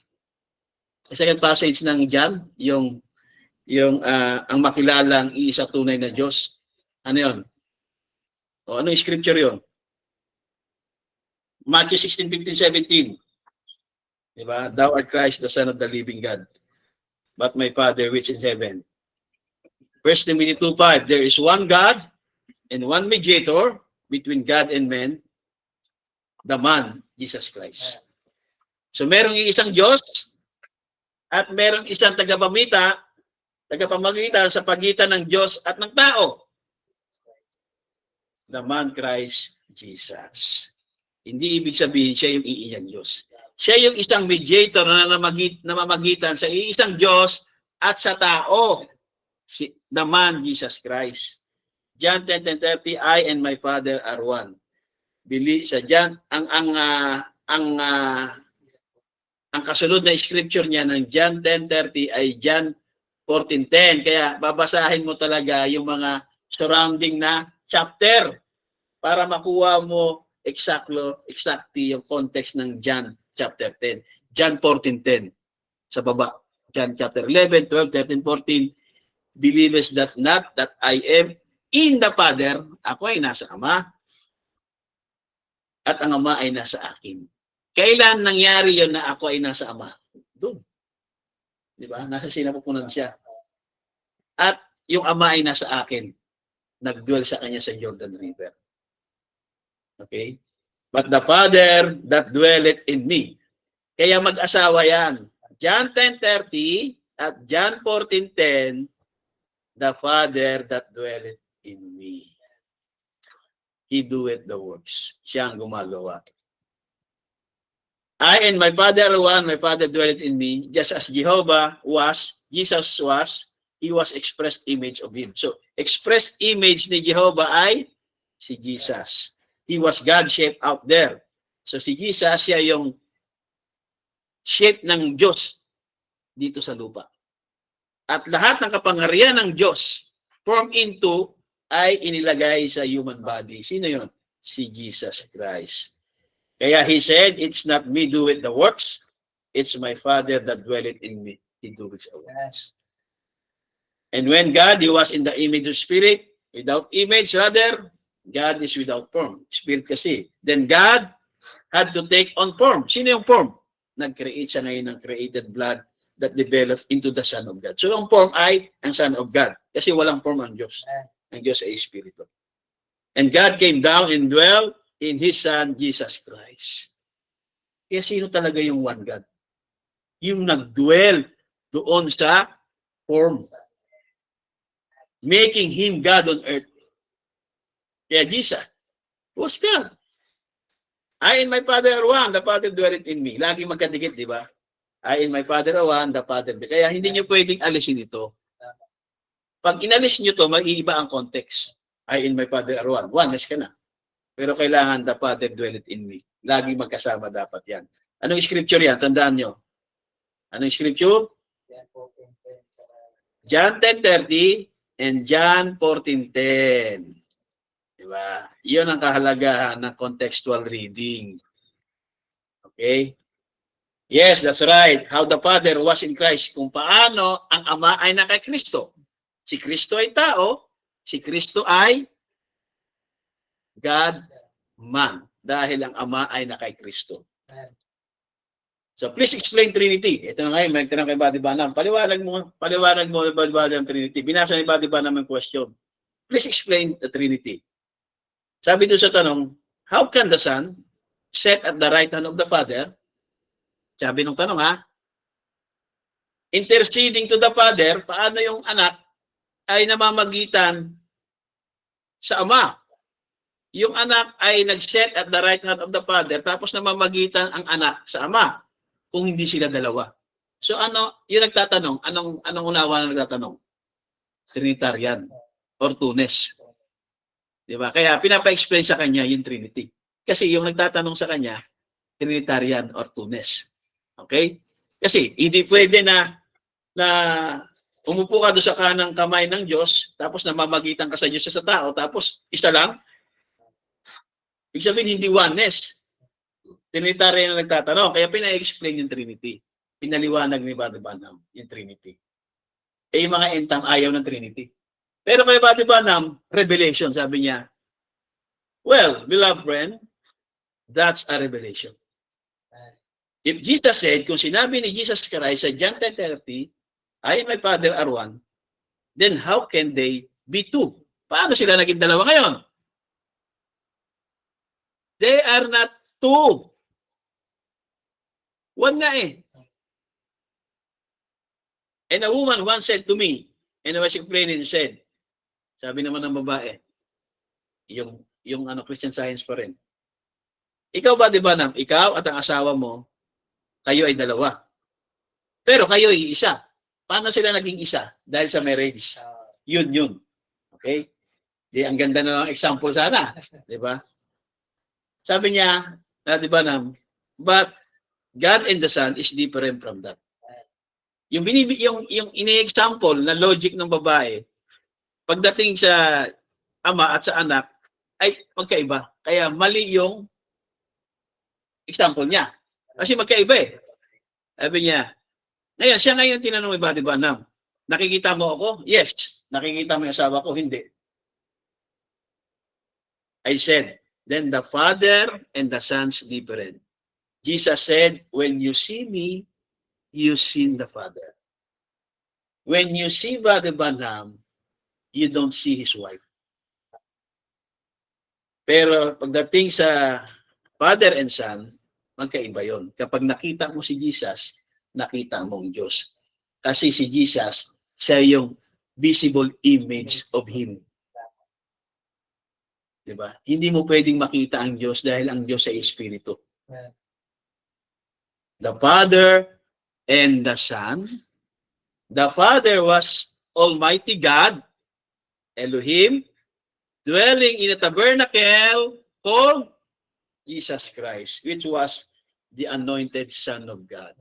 Second passage ng John, yung ang makilalang iisa tunay na Diyos. Ano yun? O ano yung scripture yun? Matthew 16:15-17. Diba? Thou art Christ, the Son of the living God. But my Father which is in heaven. 1 Timothy 2:5. There is one God and one mediator between God and men, the man, Jesus Christ. So merong isang Diyos at merong isang tagapamita Tagapamagitan sa pagitan ng Diyos at ng tao. The man Christ Jesus. Hindi ibig sabihin siya yung iiyang Diyos. Siya yung isang mediator na namamagitan sa iisang Diyos at sa tao. The man Jesus Christ. John 10:30, I and my Father are one. Bili sa John, ang kasunod na scripture niya ng John 10:30 ay John 14:10. Kaya babasahin mo talaga yung mga surrounding na chapter para makuha mo exactly yung context ng John chapter 10. John 14:10 sa baba. John chapter 11, 12, 13, 14. Believest that not that I am in the Father, ako ay nasa Ama, at ang Ama ay nasa akin. Kailan nangyari yon na ako ay nasa Ama? Doon. Di ba? Nasa sinapupunan siya. At yung Ama ay nasa akin. Nagdwell sa kanya sa Jordan River. Okay? But the Father that dwelleth in me. Kaya mag-asawa yan. John 10:30 at John 14:10, the Father that dwelleth in me. He doeth the works. Siya ang gumagawa. I and my Father are one, my Father dwelleth in me, just as Jehovah was, Jesus was, He was express image of Him. So, express image ni Jehovah ay si Jesus. He was God shaped out there. So, si Jesus, siya yung shape ng Diyos dito sa lupa. At lahat ng kapangyarihan ng Diyos formed into ay inilagay sa human body. Sino yun? Si Jesus Christ. Kaya He said, it's not me doeth the works, it's my Father that dwelleth in me. He doeth the works. And when God, He was in the image of Spirit, without image, rather, God is without form. Spirit kasi. Then God had to take on form. Sino yung form? Nag-create siya ngayon ng created blood that developed into the Son of God. So yung form ay ang Son of God. Kasi walang form ang Diyos. Ang Diyos ay Espiritu. And God came down and dwelt in His Son, Jesus Christ. Kaya sino talaga yung one God? Yung nag-dwell doon sa form. Making Him God on earth. Kaya Jesus was God. I and my Father are one, the Father dwelleth in me. Lagi magkadikit, di ba? I and my Father are one, the Father. Kaya hindi nyo pwedeng alisin ito. Pag inalis nyo to, mag-iiba ang context. I and my Father are one. Oneness ka na. Pero kailangan the Father dwelleth in me. Lagi magkasama dapat yan. Anong scripture yan? Tandaan nyo. Anong scripture? John 10:30 and John 14:10. Diba? Iyon ang kahalagahan ng contextual reading. Okay? Yes, that's right. How the Father was in Christ. Kung paano ang Ama ay na kay Kristo. Si Kristo ay tao. Si Kristo ay God, man. Dahil ang Ama ay na kay Kristo. So please explain Trinity. Ito na ngayon, may tinanong kay Buddy Banam. Paliwanag mo ang Trinity. Binasa ni Buddy Banam ang question. Please explain the Trinity. Sabi doon sa tanong, how can the Son sit at the right hand of the Father? Sabi nung tanong interceding to the Father, paano yung anak ay namamagitan sa Ama? Yung anak ay nag-set at the right hand of the Father, tapos namamagitan ang anak sa Ama, kung hindi sila dalawa. So yung nagtatanong, anong unawa na nagtatanong? Trinitarian or Two-ness. Diba? Kaya pinapa-explain sa kanya yung Trinity. Kasi yung nagtatanong sa kanya, Trinitarian or Two-ness. Okay? Kasi hindi pwede na umupo ka doon sa kanang kamay ng Diyos, tapos namamagitan ka sa Diyos sa tao, tapos isa lang. Ibig sabihin, hindi oneness. Trinitarian na nagtatanong. Kaya pina-explain yung Trinity. Pinaliwanag ni Buddy Banam yung Trinity. Yung mga entang ayaw ng Trinity. Pero kay Buddy Banam, revelation, sabi niya, well, beloved friend, that's a revelation. If Jesus said, kung sinabi ni Jesus Christ sa John 10:30, I and my Father are one, then how can they be two? Paano sila naging dalawa ngayon? They are not two. One nga eh. And a woman once said to me, And I was explaining, he said, sabi naman ng babae, yung Christian Science pa rin. Ikaw ba, di ba, ikaw at ang asawa mo, kayo ay dalawa. Pero kayo ay isa. Paano sila naging isa? Dahil sa marriage. Yun. Okay? Di, ang ganda na ng example sana. Di ba? Sabi niya, di ba, but God and the Son is different from that. Yung ini-example na logic ng babae, pagdating sa ama at sa anak, ay magkaiba. Kaya mali yung example niya. Kasi magkaiba eh. Sabi niya, ngayon, siya ngayon tinanong iba, di ba, nakikita mo ako? Yes. Nakikita mo yung asawa ko? Hindi. I said, then the Father and the Son's different. Jesus said, when you see me, you see the Father. When you see Brother Branham, you don't see his wife. Pero pagdating sa Father and Son, magkaiba yon. Kapag nakita mo si Jesus, nakita mo ang Diyos. Kasi si Jesus, siya yung visible image of Him. Diba? Hindi mo pwedeng makita ang Diyos dahil ang Diyos ay Espiritu. The Father and the Son. The Father was Almighty God, Elohim, dwelling in a tabernacle called Jesus Christ, which was the anointed Son of God.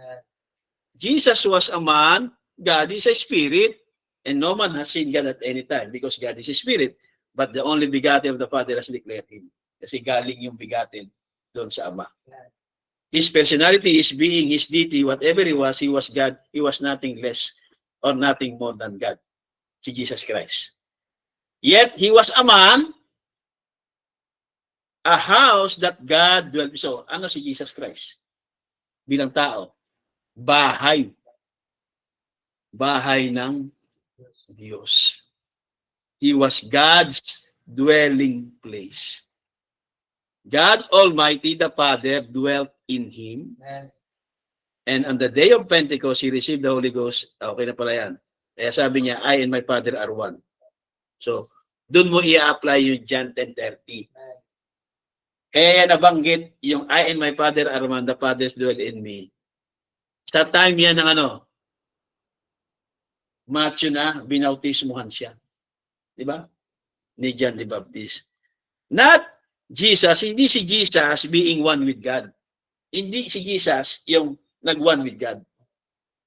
Jesus was a man, God is a spirit, and no man has seen God at any time because God is a spirit, but the only begotten of the Father has declared Him. Kasi galing yung begotten doon sa Ama. His personality, His being, His deity, whatever He was God. He was nothing less or nothing more than God. Si Jesus Christ. Yet, He was a man, a house that God dwelt. So, ano si Jesus Christ? Bilang tao. Bahay. Bahay ng Diyos. He was God's dwelling place. God Almighty, the Father, dwelt in Him. And on the day of Pentecost, He received the Holy Ghost. Okay na pala yan. Kaya sabi niya, I and my Father are one. So, dun mo i-apply yung John 10:30. Kaya yan nabanggit yung I and my Father are one, the Father dwell in me. Sa time yan ng Matthew na binautismuhan siya. Di ba? Ni John the Baptist. Not Jesus, hindi si Jesus being one with God. Hindi si Jesus yung nag-one with God.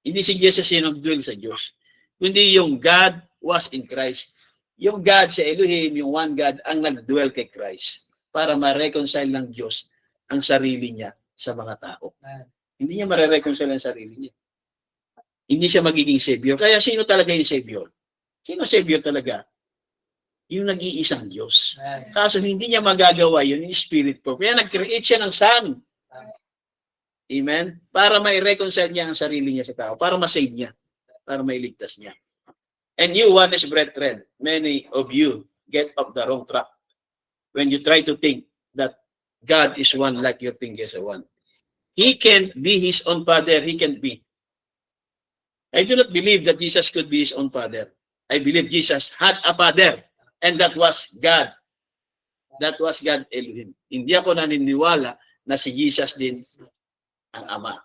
Hindi si Jesus yung nag-dwell sa Diyos. Kundi yung God was in Christ. Yung God sa Elohim, yung one God, ang nag-dwell kay Christ para ma-reconcile ng Diyos ang sarili niya sa mga tao. Hindi niya ma-reconcile ang sarili niya. Hindi siya magiging Savior. Kaya sino talaga yung Savior? Sino Savior talaga? Yung nag-iisang Diyos. Kaso hindi niya magagawa yun, yung Spirit po. Kaya nag-create siya ng Son. Amen? Para ma-reconcile niya ang sarili niya sa tao. Para ma-save niya. Para mailigtas niya. And you, honest brethren, many of you get off the wrong track when you try to think that God is one like your fingers are one. He can't be His own Father. He can't be. I do not believe that Jesus could be His own Father. I believe Jesus had a Father, and that was God. That was God Elohim. Hindi ako naniniwala na si Jesus din ang Ama.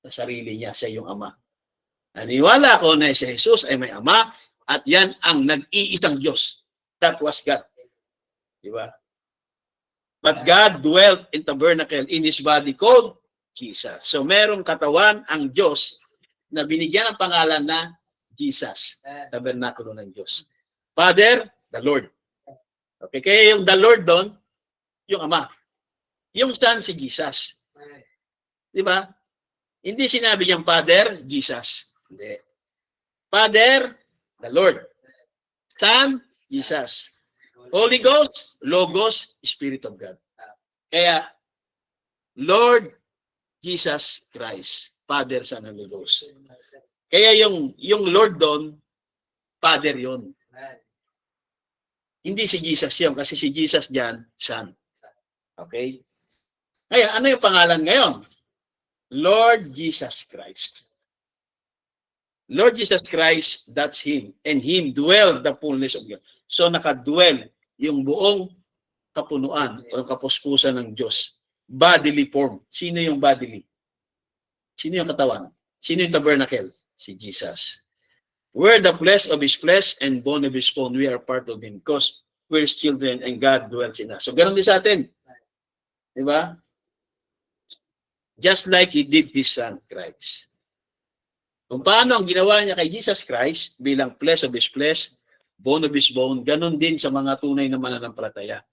Sa sarili niya, siya yung Ama. Naniniwala ako na si Jesus ay may Ama, at yan ang nag-iisang Diyos. That was God. Diba? But God dwelt in tabernacle in His body called Jesus. So merong katawan ang Diyos na binigyan ng pangalan na Jesus, tabernakulo ng Diyos. Father, the Lord. Okay, kaya yung the Lord doon, yung Ama. Yung Son, si Jesus. Di ba? Hindi sinabi niyang Father, Jesus. Hindi. Father, the Lord. Son, Jesus. Holy Ghost, Logos, Spirit of God. Kaya, Lord Jesus Christ. Father, Son, and Holy Ghost. Kaya yung Lord doon, Father yon. Hindi si Jesus yon kasi si Jesus diyan, Son. Okay? Ngayon, ano yung pangalan ngayon? Lord Jesus Christ. Lord Jesus Christ, that's Him. And Him dwell the fullness of God. So nakadwell yung buong kapunuan o kapuspusan ng Diyos. Bodily form. Sino yung bodily? Sino yung katawan? Sino yung tabernacle? Si Jesus. We're the flesh of His flesh and bone of His bone. We are part of Him because we're His children and God dwells in us. So ganun din sa atin. Diba? Just like He did His Son, Christ. Kung paano ang ginawa niya kay Jesus Christ bilang flesh of His flesh, bone of His bone, ganun din sa mga tunay na mananampalataya.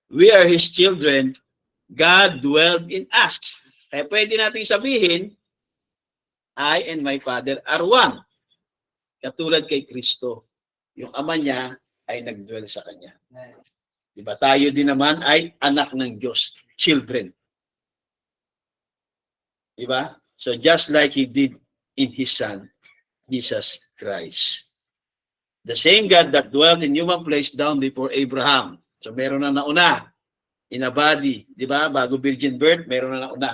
We are His children. God dwelled in us. Kaya pwede natin sabihin, I and my Father are one. Katulad kay Kristo. Yung ama niya ay nagdwell sa kanya. Diba? Tayo din naman ay anak ng Diyos. Children. Diba? So just like He did in His Son, Jesus Christ. The same God that dwelled in human flesh down before Abraham. So meron na nauna in a body. Diba? Bago virgin birth, meron na nauna.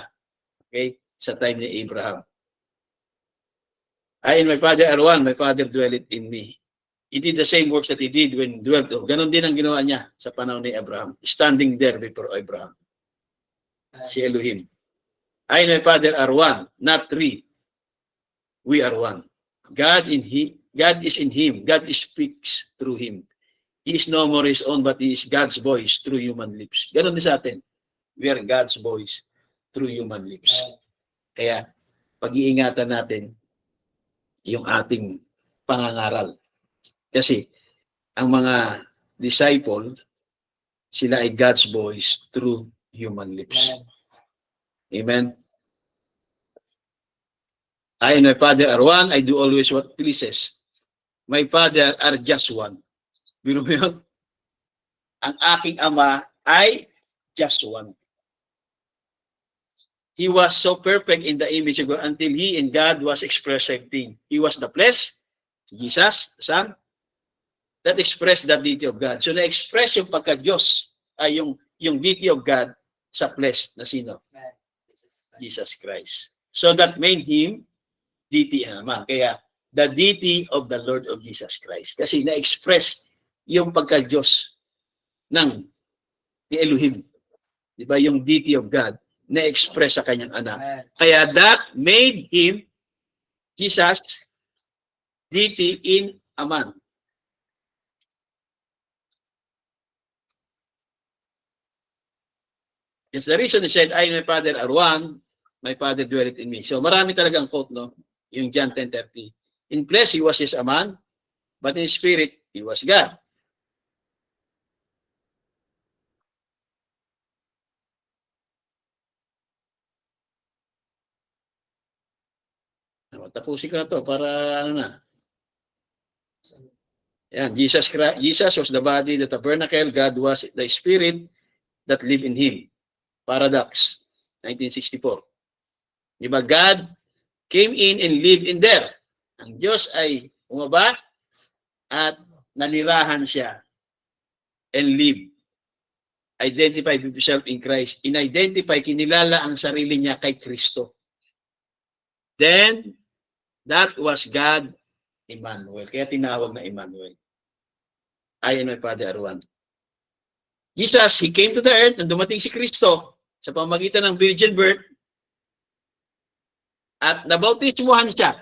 Okay? Sa time ni Abraham. I and my Father are one. My Father dwelleth in me. He did the same works that He did when dwelt. Ganon din ang ginawa niya sa panahon ni Abraham. Standing there before Abraham. Si Elohim. I and my Father are one, not three. We are one. God is in Him. God speaks through Him. He is no more His own, but He is God's voice through human lips. Ganon din sa atin. We are God's voice through human lips. Kaya, pag-iingatan natin yung ating pangangaral. Kasi, ang mga disciple, sila ay God's voice through human lips. Amen? I and my Father are one. I do always what pleases. My Father are just one. Biro mo yun? Ang aking Ama ay just one. He was so perfect in the image of God until He in God was expressed same thing. He was the flesh, Jesus, the Son, that expressed the deity of God. So na-express yung pagka-Diyos, ay yung deity of God sa flesh na sino? Jesus Christ. So that made Him deity naman. Kaya, the deity of the Lord of Jesus Christ. Kasi na-express yung pagka-Diyos ng ni Elohim. Diba? Yung deity of God na-express sa kanyang anak. Kaya that made Him, Jesus, deity in a man. That's the reason He said, I and my Father are one, my Father dwelleth in me. So marami talagang quote, no? Yung John 10:30. In flesh, He was just a man, but in spirit, He was God. Tapusin ko na to para ano na. Yan, Jesus was the body, the tabernacle, God was the spirit that lived in Him. Paradox, 1964. Diba? God came in and lived in there. Ang Diyos ay umaba at nanirahan siya and live. Identify himself in Christ. In-identify, kinilala ang sarili niya kay Kristo. Then, that was God, Emmanuel. Kaya tinawag na Emmanuel. I and my Father are one. Jesus, He came to the earth nang dumating si Kristo sa pamamagitan ng virgin birth at nabautismuhan siya.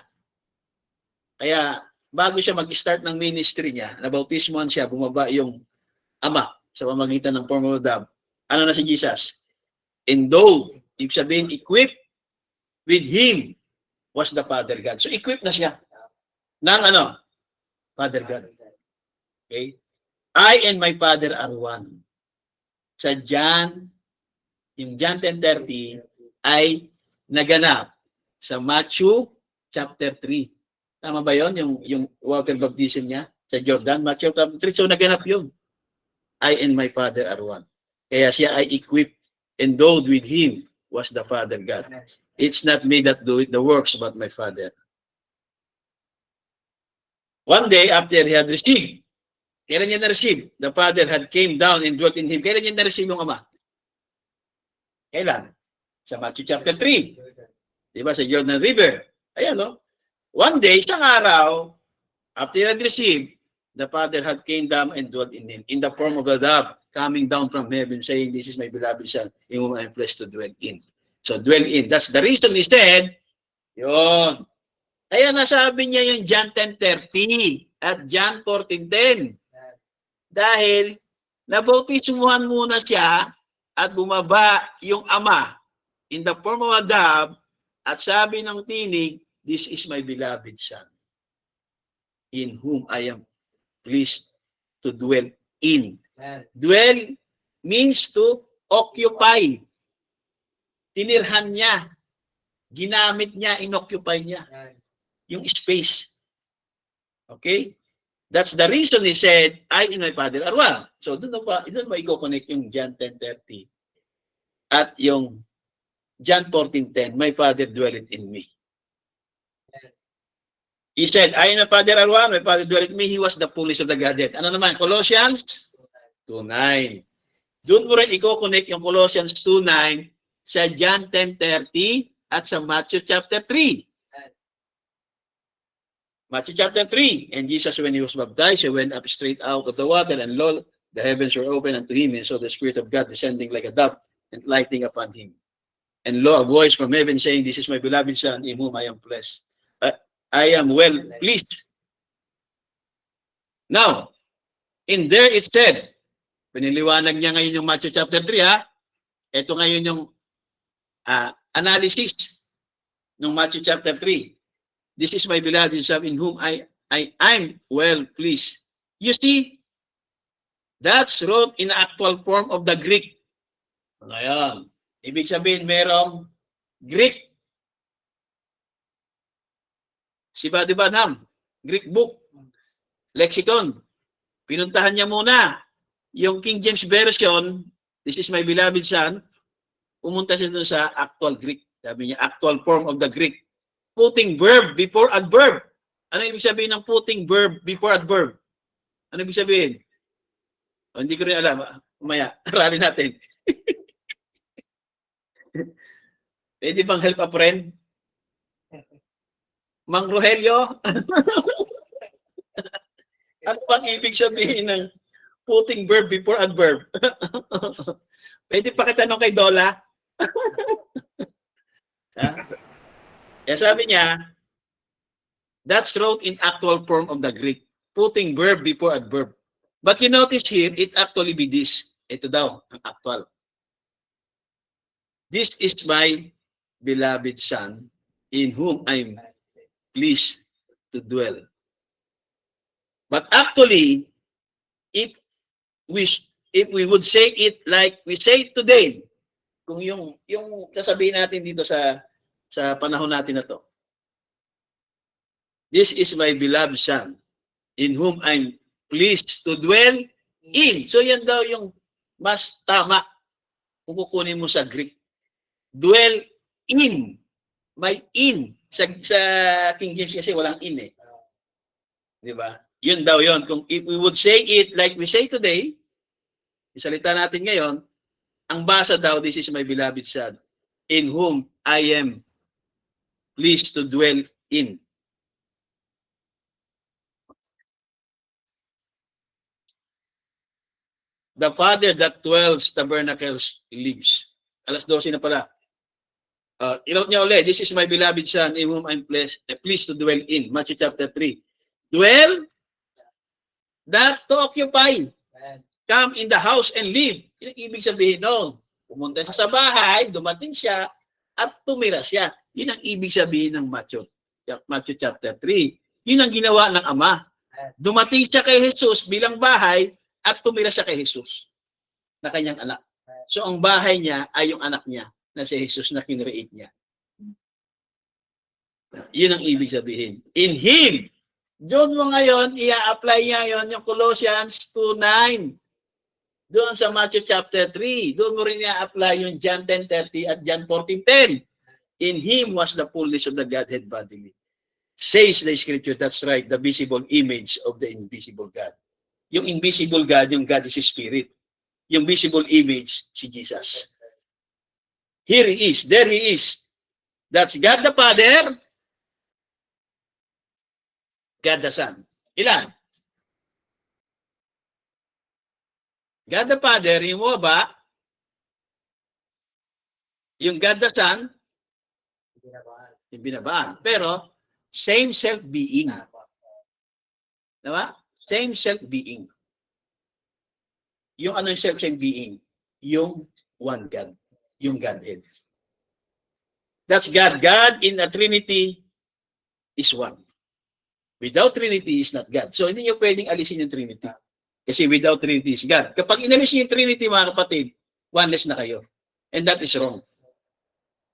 Kaya bago siya mag-start ng ministry niya, nabautismuhan siya, bumaba yung Ama sa pamamagitan ng form of dove. Ano na si Jesus? Endowed, ibig sabihin, equipped with Him was the Father God. So equipped na siya ng ano? Father God. Okay? I and my Father are one. Sa John, yung John 10:30 ay naganap sa Matthew chapter 3. Tama ba yun? Yung water baptism niya sa Jordan, Matthew chapter 3. So naganap yun. I and my Father are one. Kaya siya ay equipped, endowed with Him was the Father God. It's not me that do it, the works, but my Father. One day after He had received, kailan niya na-receive? The Father had came down and dwelt in Him. Kailan niya na-receive yung Ama? Kailan? Sa Matthew chapter 3. Diba? Sa Jordan River. Ayan, no? One day, isang araw, after he had received, the Father had came down and dwelt in him, in the form of a dove, coming down from heaven, saying, "This is my beloved Son, in whom I am pleased to dwell in." So, dwell in. That's the reason he said, yun. Kaya nasabi niya yung John 10:30 at John 14:10. Dahil, nabautismuhan muna siya at bumaba yung Ama in the form of a dove at sabi ng tinig, "This is my beloved Son, in whom I am pleased to dwell in." Dwell means to occupy. Tinirhan niya. Ginamit niya, inoccupy niya. Yung space. Okay? That's the reason he said, "I and my Father are one." So, doon ba i-connect yung John 10:30 at yung John 14:10, "My Father dwelleth in me." He said, "I and my Father are one, my Father dwelleth in me." He was the fullness of the Godhead. Ano naman? Colossians 2:9. Doon mo rin i-connect yung Colossians 2:9 sa John 10:30 at sa Matthew chapter 3. Matthew chapter 3. "And Jesus, when he was baptized, he went up straight out of the water, and lo, the heavens were opened unto him, and saw the Spirit of God descending like a dove and lighting upon him. And lo, a voice from heaven saying, This is my beloved Son, in whom I am pleased. I am well pleased." Now, in there it said, piniliwanag niya ngayon yung Matthew chapter 3, ha? Ito ngayon yung analysis ng Matthew chapter 3. "This is my beloved Son, in whom I'm well pleased." You see, that's wrote in actual form of the Greek. Ngayon, ibig sabihin merong Greek. Si Buddy Banham, Greek book, lexicon. Pinuntahan niya muna yung King James Version, "This is my beloved Son." Pumunta siya dun sa actual Greek. Sabi niya, actual form of the Greek. Putting verb before adverb. Ano ibig sabihin ng putting verb before adverb? Ano ibig sabihin? O, hindi ko rin alam. Umaya, aralin natin. Pwede bang help a friend? Mang Rogelio? Ano bang ibig sabihin ng putting verb before adverb? Pwede pa kitanong kay Dola? Kaya sabi niya, that's wrote in actual form of the Greek, putting verb before adverb. But you notice here, it actually be this. Ito daw, ang actual. "This is my beloved Son, in whom I'm pleased to dwell." But actually, if we would say it like we say it today, kung yung sasabihin natin dito sa panahon natin na to, "This is my beloved Son, in whom I'm pleased to dwell in." So yan daw yung mas tama kung kukunin mo sa Greek. Dwell in. May in. Sa King James kasi walang in eh. Di ba? Yun daw yun. Kung if we would say it like we say today, yung salita natin ngayon, ang basa daw, "This is my beloved Son, in whom I am pleased to dwell in." "The Father that dwells tabernacles lives." Alas 12 na pala. Inote niya ulit, "This is my beloved Son, in whom I'm pleased to dwell in." Matthew chapter 3. Dwell, that to occupy. Come in the house and live. Yun ang ibig sabihin noon. Pumunta siya sa bahay, dumating siya, at tumira siya. Yun ang ibig sabihin ng Matthew chapter 3. Yun ang ginawa ng Ama. Dumating siya kay Jesus bilang bahay at tumira siya kay Jesus na kanyang anak. So ang bahay niya ay yung anak niya na si Jesus na kinreate niya. Yun ang ibig sabihin. In Him. Doon mo ngayon, i-apply niya yon yung Colossians 2:9. Doon sa Matthew chapter 3. Doon mo rin i-apply yung John 10:30 at John 14:10. In Him was the fullness of the Godhead bodily. Says the Scripture, that's right, the visible image of the invisible God. Yung invisible God, yung God is Spirit. Yung visible image, si Jesus. Here He is, there He is. That's God the Father, God the Son. Ilan? God the Father, yung ba? Yung God the Son, yung binabaan. Pero, same self-being. Diba? Same self-being. Yung ano yung self-being? Yung one God. Yung Godhead. That's God. God in a Trinity is one. Without Trinity is not God. So, hindi nyo pwedeng alisin yung Trinity. Kasi without Trinity is God. Kapag inalis yung Trinity, mga kapatid, oneness na kayo. And that is wrong.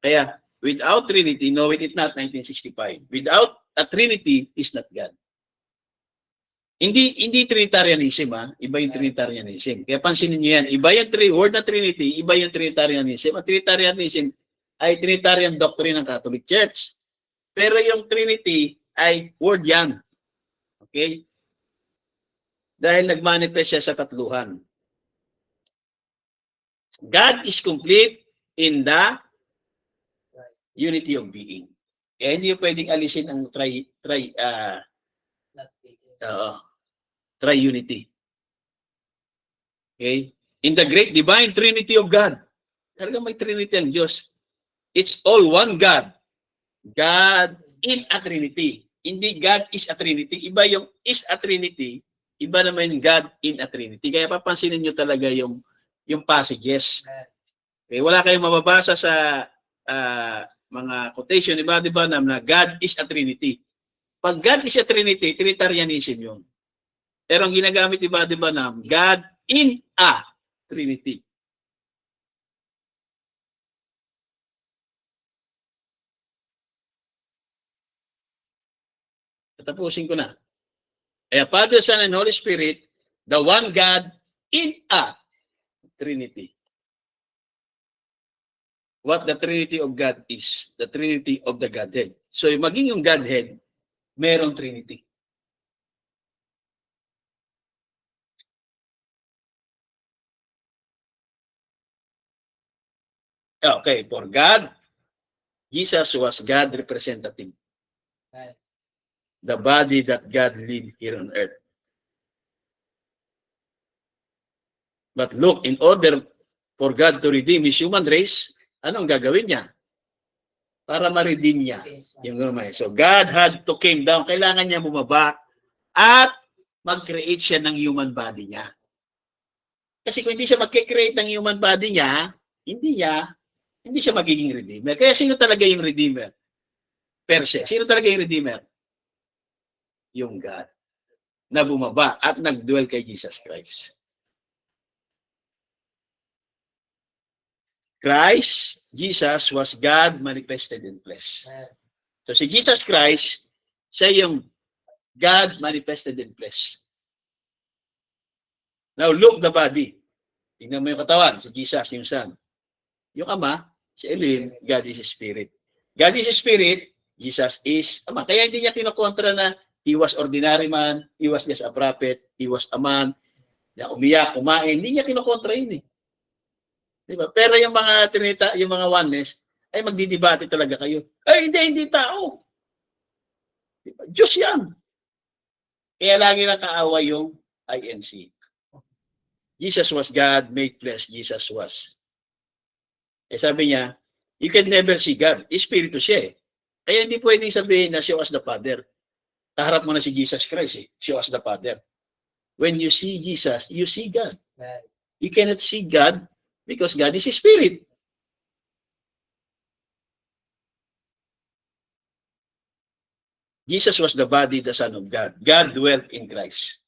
Kaya, without Trinity, know it not, 1965. Without a Trinity is not God. Hindi Trinitarianism, ha? Iba yung Trinitarianism. Kaya pansinin niyo yan. Iba yung word na Trinity, iba yung Trinitarianism. Ang Trinitarianism ay Trinitarian doctrine ng Catholic Church. Pero yung Trinity ay word yan. Okay? Dahil nagmanifest siya sa katluhan. God is complete in the unity of being. Kaya hindi pwedeng alisin ang tri-unity. Okay? In the great divine Trinity of God. Talaga may Trinity ang Diyos. It's all one God. God in a Trinity. Hindi God is a Trinity. Iba yung is a Trinity. Iba naman yung God in a Trinity. Kaya papansinin nyo talaga yung passages. Okay? Wala kayong mababasa sa mga quotation, di ba na God is a Trinity. Pag God is a Trinity, Trinitarianism yun. Pero ang ginagamit, di ba na God in a Trinity. Tapusin ko na. Kaya Father, Son, and Holy Spirit, the one God in a Trinity. What the Trinity of God is, the Trinity of the Godhead. So, maging yung Godhead, merong Trinity. Okay, for God, Jesus was God representative. The body that God lived here on earth. But look, in order for God to redeem His human race, anong gagawin niya? Para ma-redeem niya yung human. So God had to came down. Kailangan niya bumaba at mag-create siya ng human body niya. Kasi kung hindi siya mag-create ng human body niya, hindi siya magiging redeemer. Kaya sino talaga yung redeemer? Per se. Sino talaga yung redeemer? Yung God na bumaba at nag-dwell kay Jesus Christ. Christ, Jesus was God manifested in flesh. So si Jesus Christ, siya yung God manifested in flesh. Now look the body. Tingnan mo yung katawan, si Jesus, yung Son. Yung Ama, si Elohim, God is Spirit. God is Spirit, Jesus is Ama. Kaya hindi niya kinokontra na He was ordinary man, He was just a prophet, He was a man, na umiyak, kumain. Hindi niya kinokontra yun eh. Diba? Pero yung mga yung mga oneness, ay magdidebate talaga kayo. Ay, hindi tao. Diba? Diyos yan. Kaya lagi lang kaaway yung INC. Jesus was God, made flesh, Jesus was. Eh sabi niya, you can never see God. Espiritu siya eh. Kaya hindi pwedeng sabihin na show us the Father. Kaharap mo na si Jesus Christ eh. Show us the Father. When you see Jesus, you see God. You cannot see God because God is a Spirit. Jesus was the body, the Son of God. God dwelt in Christ.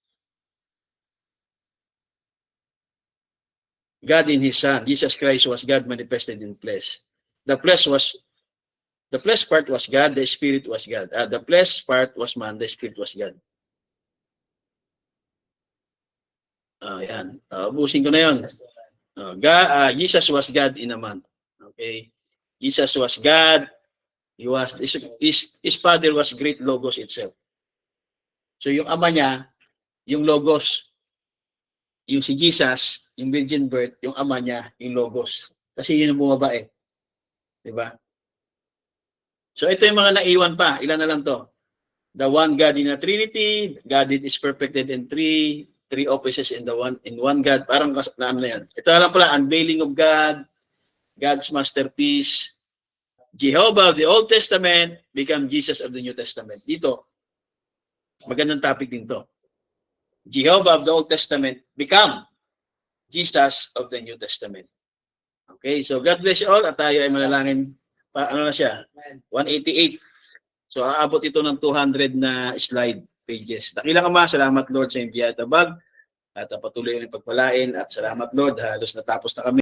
God in His Son. Jesus Christ was God manifested in flesh. The flesh part was God, the Spirit was God. The flesh part was man, the Spirit was God. Yan. Ubusin ko na yun. Jesus was God in a man. Okay? Jesus was God. His Father was great Logos itself. So yung Ama niya, yung Logos, yung si Jesus, yung virgin birth, yung Ama niya, yung Logos. Kasi yun ang bumaba eh. Diba? So ito yung mga naiwan pa. Ilan na lang to? the one God in a Trinity. God is perfected in three offices in one God. Parang na ano na yan. Ito lang pala, unveiling of God, God's masterpiece. Jehovah of the Old Testament become Jesus of the New Testament. Dito, magandang topic din to. Jehovah of the Old Testament become Jesus of the New Testament. Okay, so God bless you all at tayo ay manalangin. Ano na siya? 188. So aabot ito ng 200 na slide pages. Dakilang Ama, salamat Lord sa iyong biyaya at abag at patuloy ang pagpalain at salamat Lord, halos natapos na kami.